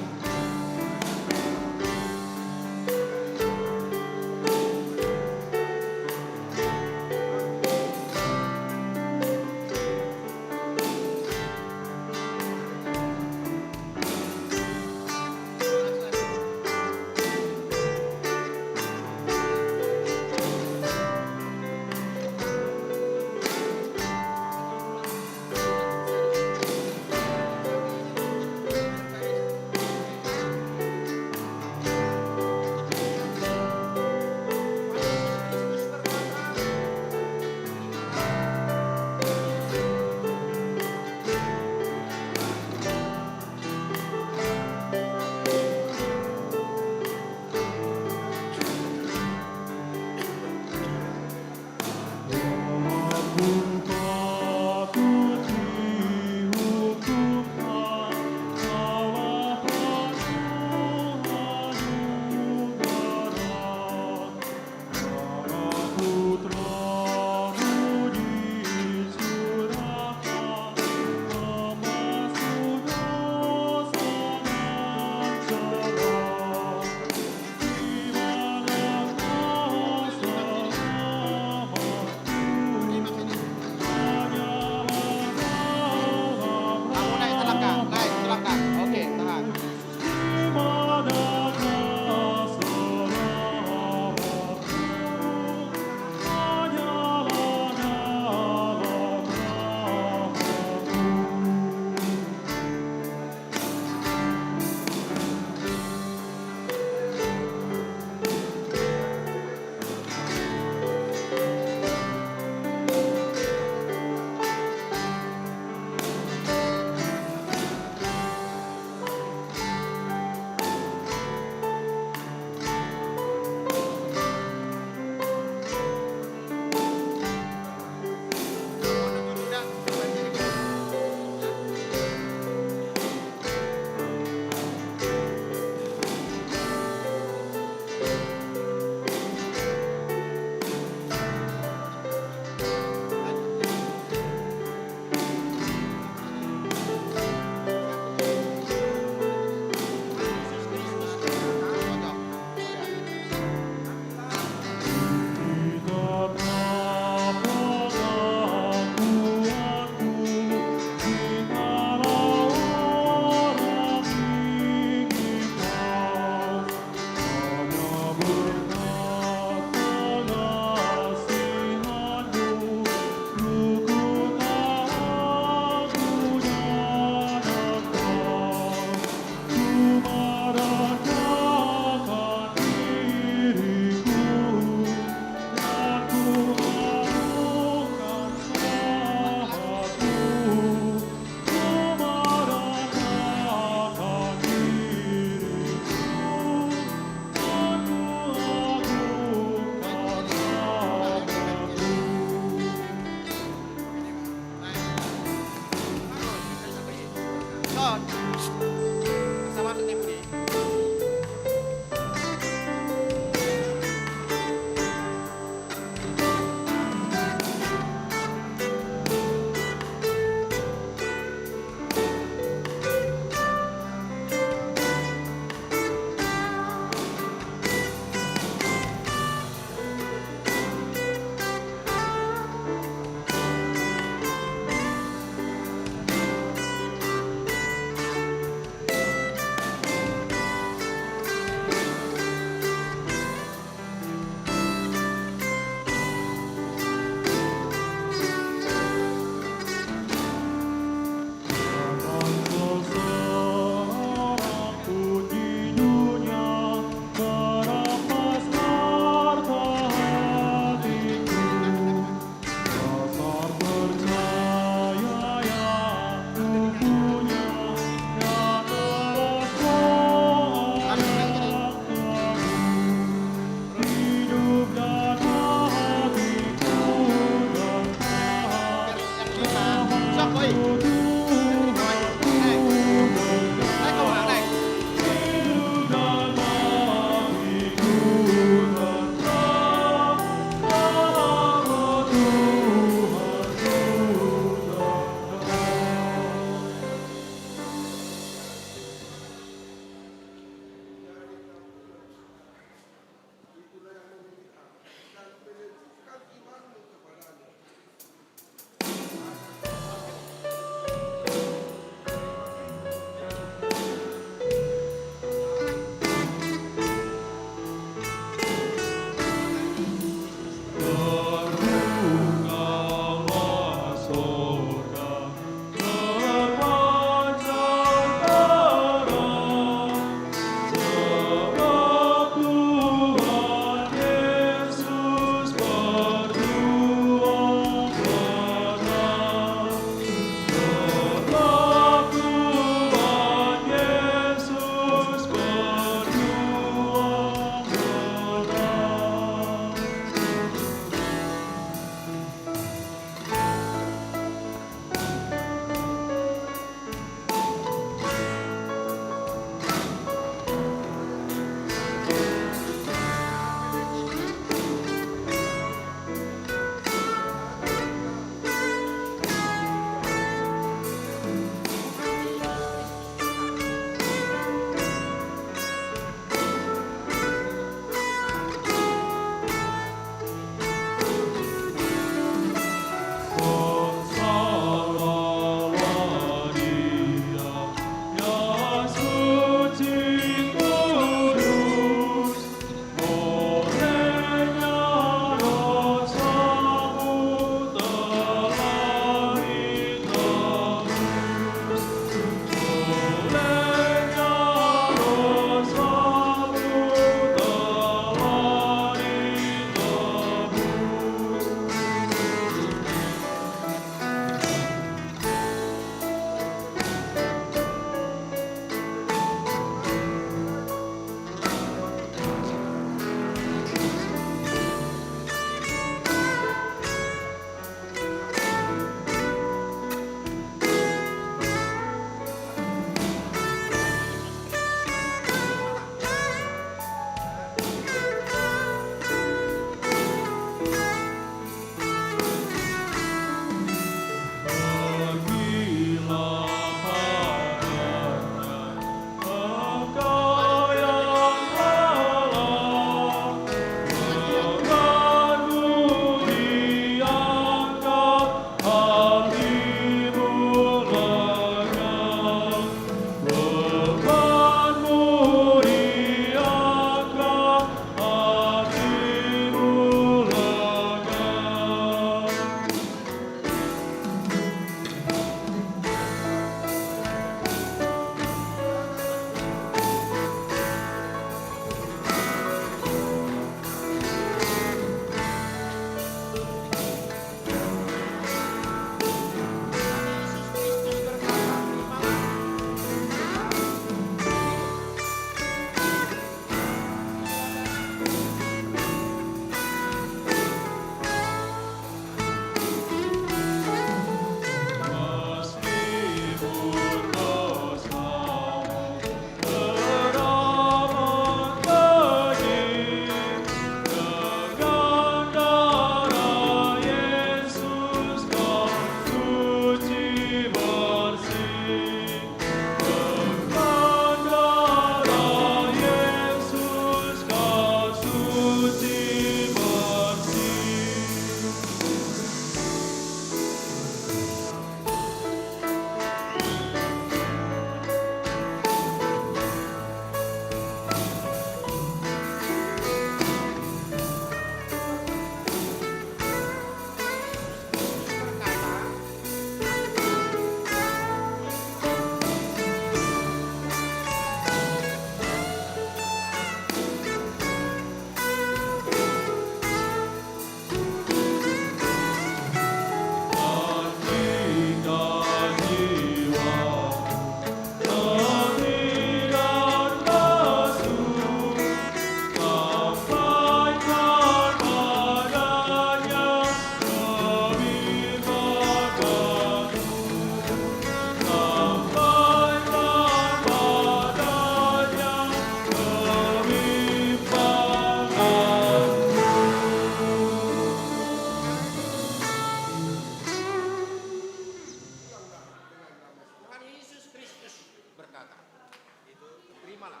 Speaker 2: malam.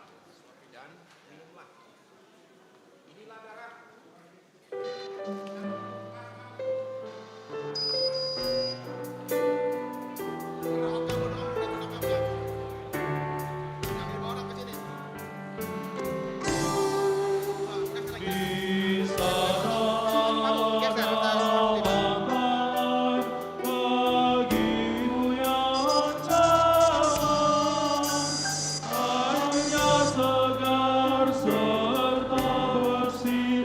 Speaker 2: Dan minumlah. Inilah darah.
Speaker 5: Segar serta bersih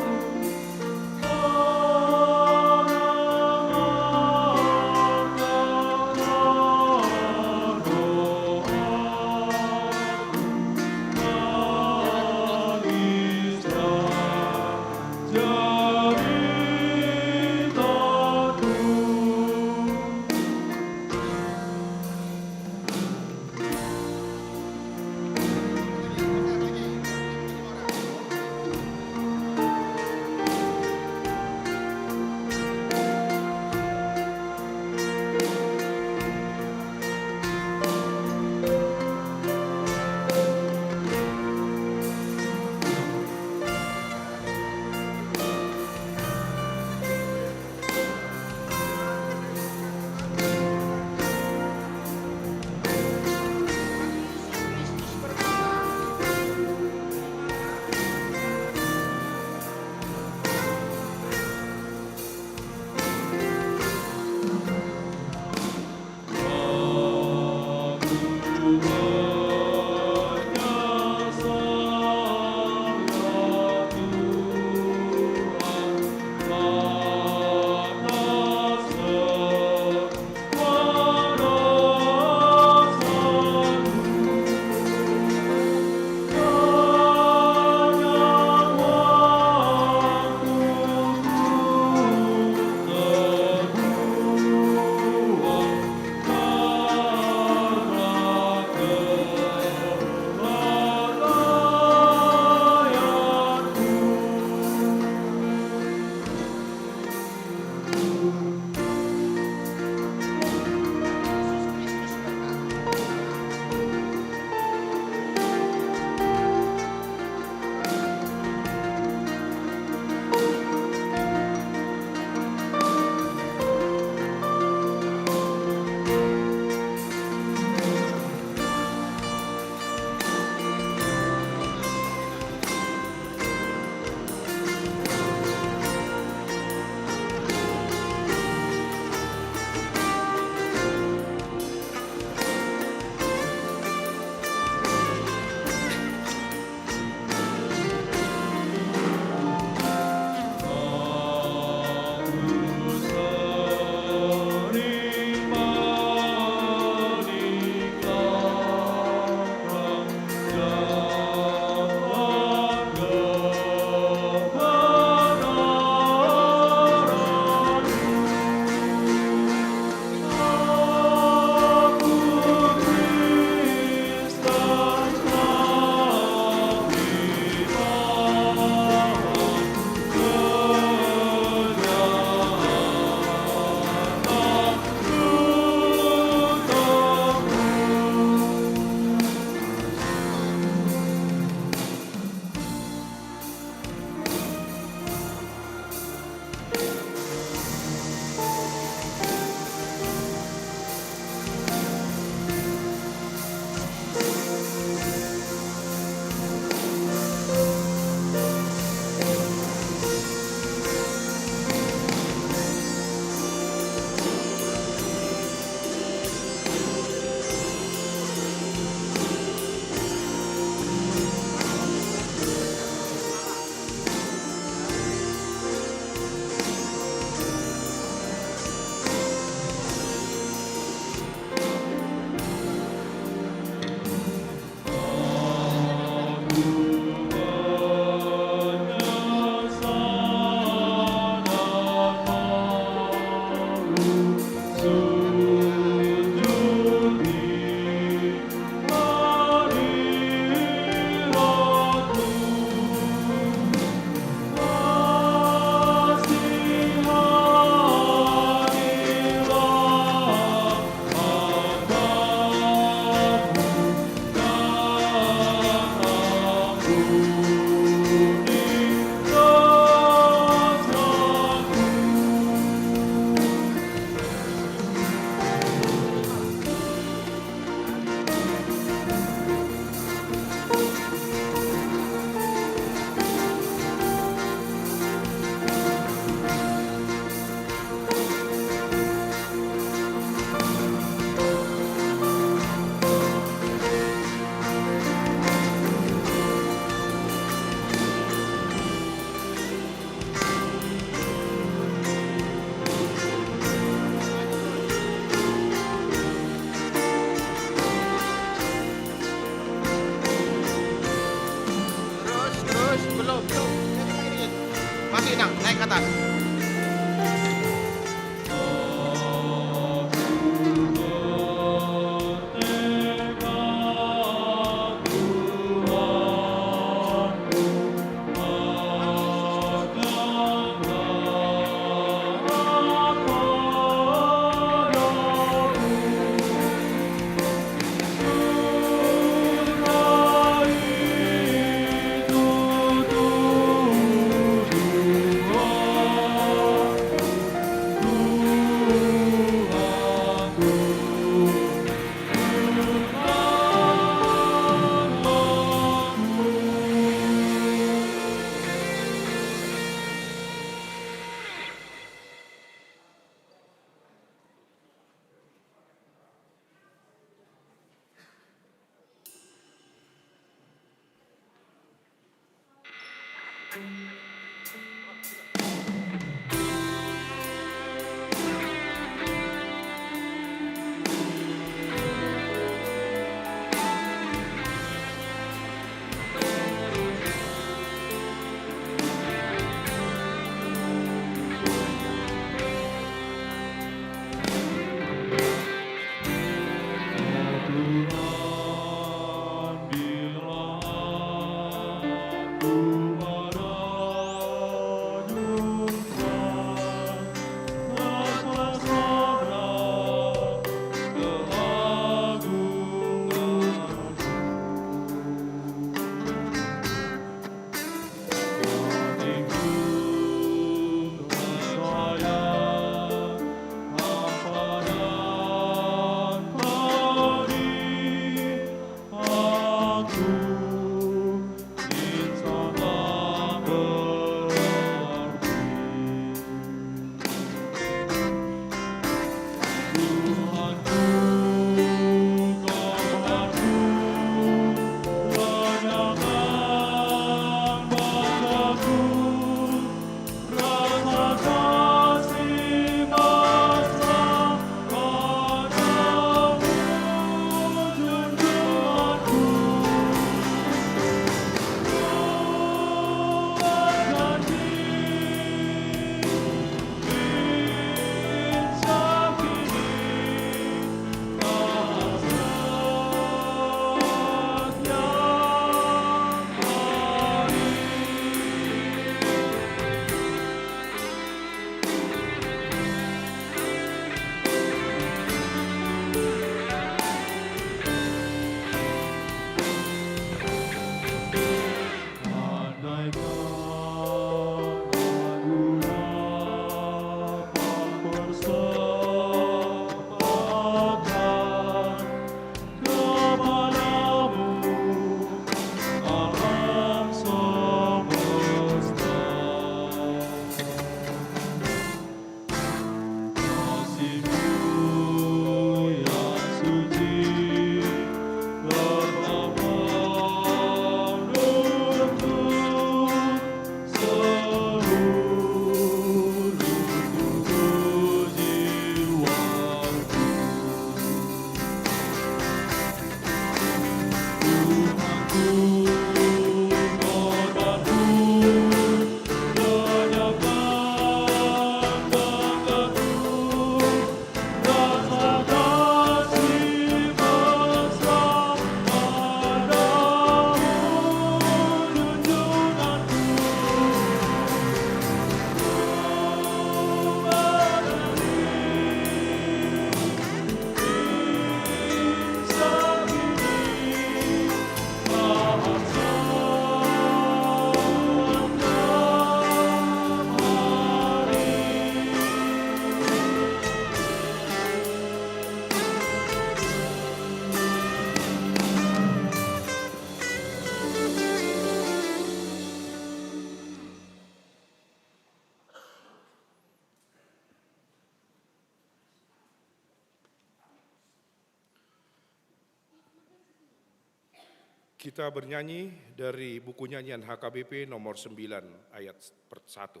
Speaker 2: Kita bernyanyi dari buku nyanyian HKBP nomor 9 ayat 1.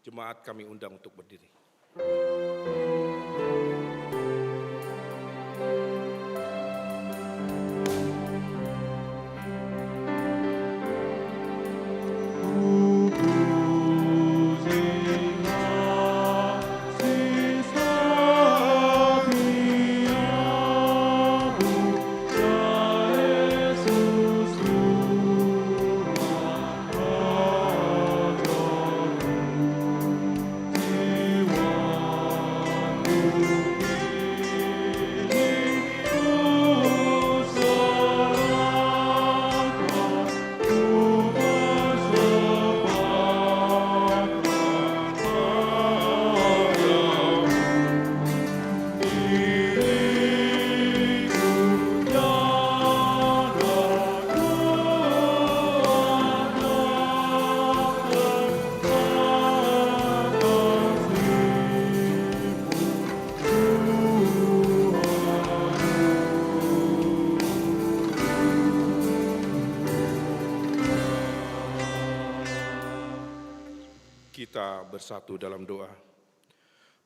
Speaker 2: Jemaat kami undang untuk berdiri. Kita bersatu dalam doa.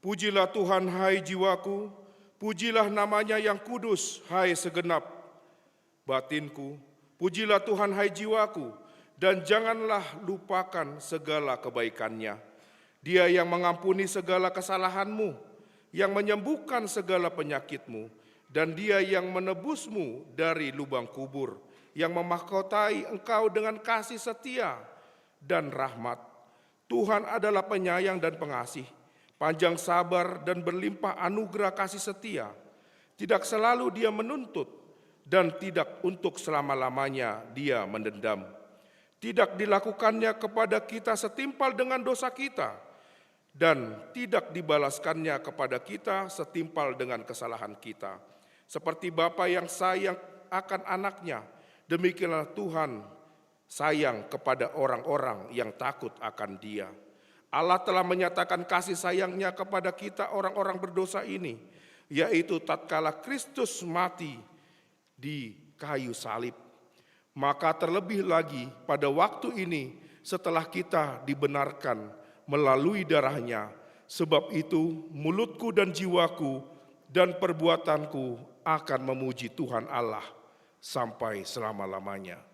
Speaker 2: Pujilah Tuhan, hai jiwaku, pujilah namanya yang kudus, hai segenap batinku. Pujilah Tuhan, hai jiwaku, dan janganlah lupakan segala kebaikannya. Dia yang mengampuni segala kesalahanmu, yang menyembuhkan segala penyakitmu, dan Dia yang menebusmu dari lubang kubur, yang memahkotai engkau dengan kasih setia dan rahmat. Tuhan adalah penyayang dan pengasih, panjang sabar dan berlimpah anugerah kasih setia. Tidak selalu Dia menuntut dan tidak untuk selama-lamanya Dia mendendam. Tidak dilakukannya kepada kita setimpal dengan dosa kita dan tidak dibalaskannya kepada kita setimpal dengan kesalahan kita. Seperti Bapa yang sayang akan anaknya, demikianlah Tuhan sayang kepada orang-orang yang takut akan Dia. Allah telah menyatakan kasih sayangnya kepada kita orang-orang berdosa ini, yaitu tatkala Kristus mati di kayu salib. Maka terlebih lagi pada waktu ini setelah kita dibenarkan melalui darahnya, sebab itu mulutku dan jiwaku dan perbuatanku akan memuji Tuhan Allah sampai selama-lamanya.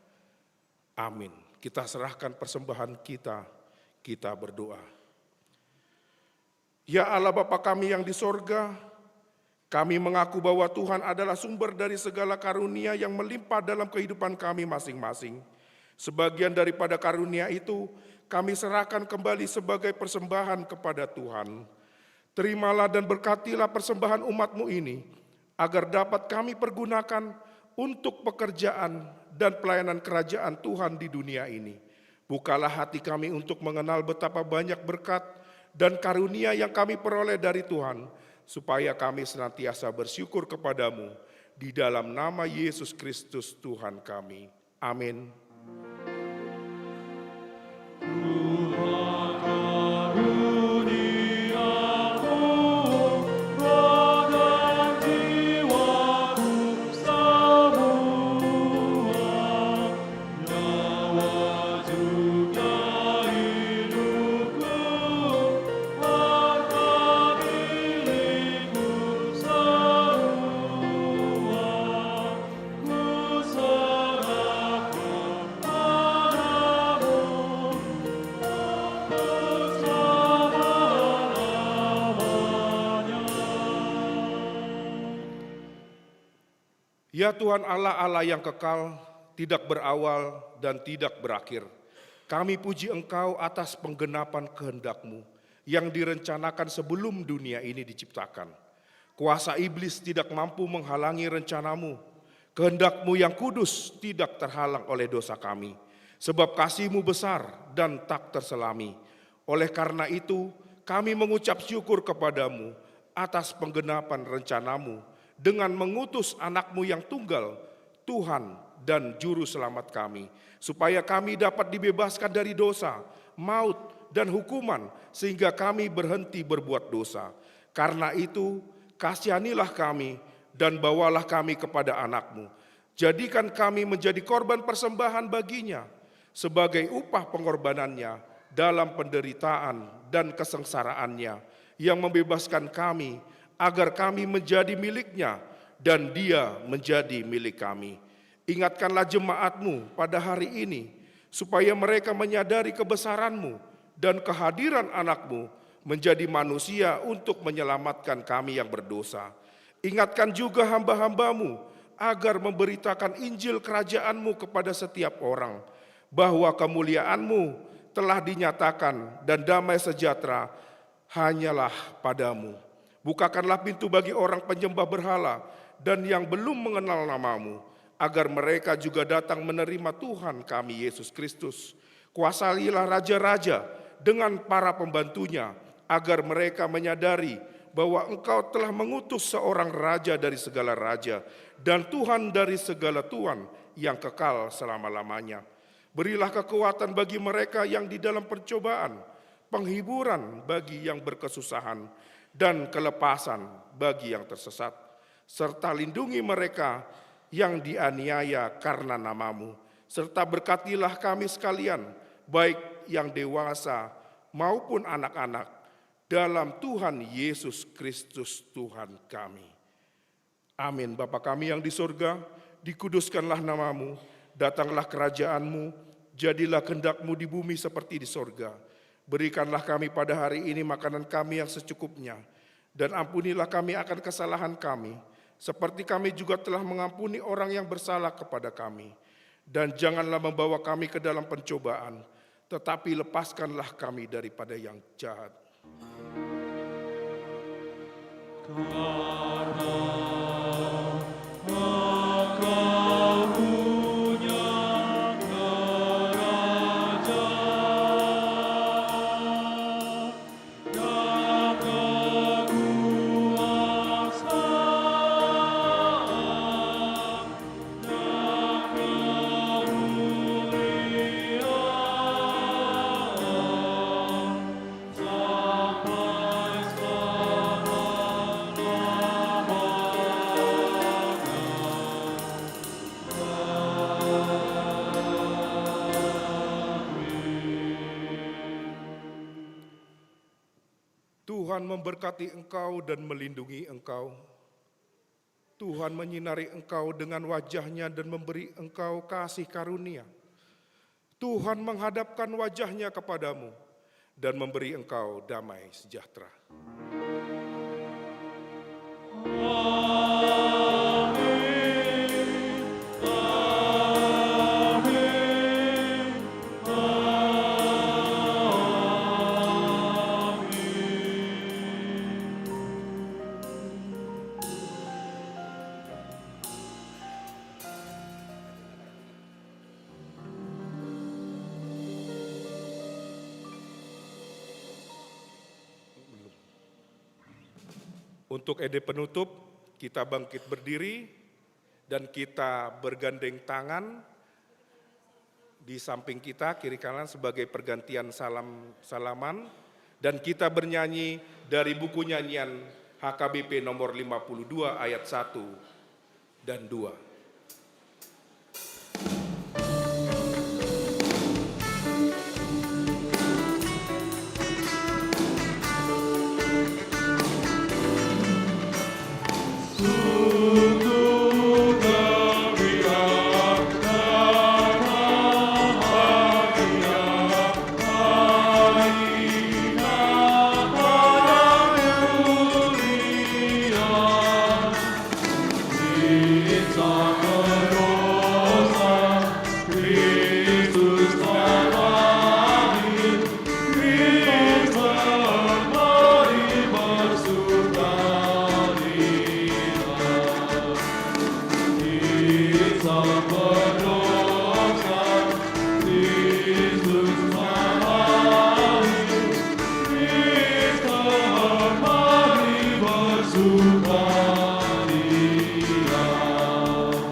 Speaker 2: Amin. Kita serahkan persembahan kita, kita berdoa. Ya Allah Bapa kami yang di sorga, kami mengaku bahwa Tuhan adalah sumber dari segala karunia yang melimpah dalam kehidupan kami masing-masing. Sebagian daripada karunia itu kami serahkan kembali sebagai persembahan kepada Tuhan. Terimalah dan berkatilah persembahan umat-Mu ini, agar dapat kami pergunakan untuk pekerjaan dan pelayanan kerajaan Tuhan di dunia ini. Bukalah hati kami untuk mengenal betapa banyak berkat dan karunia yang kami peroleh dari Tuhan, supaya kami senantiasa bersyukur kepadamu di dalam nama Yesus Kristus Tuhan kami. Amin. Ya Tuhan Allah, Allah yang kekal, tidak berawal dan tidak berakhir. Kami puji Engkau atas penggenapan kehendak-Mu yang direncanakan sebelum dunia ini diciptakan. Kuasa iblis tidak mampu menghalangi rencana-Mu. Kehendak-Mu yang kudus tidak terhalang oleh dosa kami. Sebab kasih-Mu besar dan tak terselami. Oleh karena itu, kami mengucap syukur kepadamu atas penggenapan rencana-Mu dengan mengutus anak-Mu yang tunggal, Tuhan dan Juru Selamat kami, supaya kami dapat dibebaskan dari dosa, maut, dan hukuman, sehingga kami berhenti berbuat dosa. Karena itu, kasihanilah kami dan bawalah kami kepada anak-Mu, Jadikan kami menjadi korban persembahan baginya sebagai upah pengorbanannya dalam penderitaan dan kesengsaraannya, yang membebaskan kami agar kami menjadi miliknya dan dia menjadi milik kami. Ingatkanlah jemaat-Mu pada hari ini, supaya mereka menyadari kebesaran-Mu dan kehadiran anak-Mu menjadi manusia untuk menyelamatkan kami yang berdosa. Ingatkan juga hamba-hamba-Mu agar memberitakan Injil kerajaan-Mu kepada setiap orang, bahwa kemuliaan-Mu telah dinyatakan dan damai sejahtera hanyalah padamu. Bukakanlah pintu bagi orang penyembah berhala dan yang belum mengenal nama-Mu, agar mereka juga datang menerima Tuhan kami Yesus Kristus. Kuasailah raja-raja dengan para pembantunya, agar mereka menyadari bahwa Engkau telah mengutus seorang raja dari segala raja dan Tuhan dari segala Tuhan yang kekal selama-lamanya. Berilah kekuatan bagi mereka yang di dalam pencobaan, penghiburan bagi yang berkesusahan, dan kelepasan bagi yang tersesat. Serta lindungi mereka yang dianiaya karena nama-Mu. Serta berkatilah kami sekalian, baik yang dewasa maupun anak-anak, dalam Tuhan Yesus Kristus Tuhan kami. Amin. Bapa kami yang di surga, dikuduskanlah nama-Mu, datanglah kerajaan-Mu, jadilah kehendak-Mu di bumi seperti di surga. Berikanlah kami pada hari ini makanan kami yang secukupnya, dan ampunilah kami akan kesalahan kami, seperti kami juga telah mengampuni orang yang bersalah kepada kami. Dan janganlah membawa kami ke dalam pencobaan, tetapi lepaskanlah kami daripada yang jahat. Tuhan memberkati engkau dan melindungi engkau. Tuhan menyinari engkau dengan wajah-Nya dan memberi engkau kasih karunia. Tuhan menghadapkan wajah-Nya kepadamu dan memberi engkau damai sejahtera. Untuk ide penutup, kita bangkit berdiri dan kita bergandeng tangan di samping kita, kiri kanan sebagai pergantian salaman. Dan kita bernyanyi dari buku nyanyian HKBP nomor 52 ayat 1 dan 2.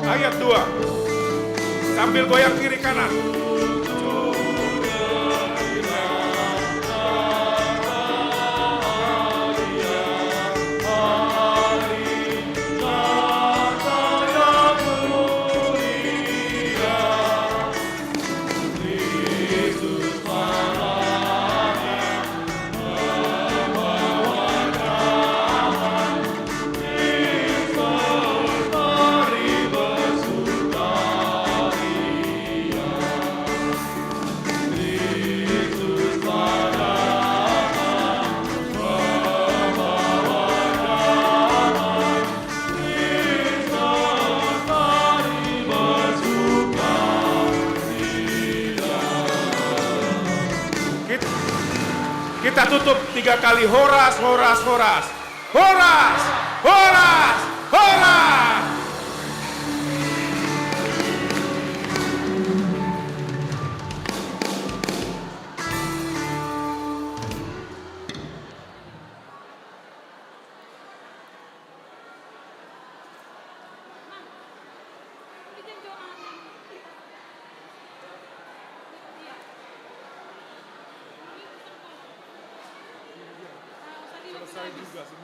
Speaker 2: Ayat 2, sambil goyang kiri kanan. Kita tutup 3 kali. Horas, horas, horas. Horas, horas, horas. Selesai juga sih.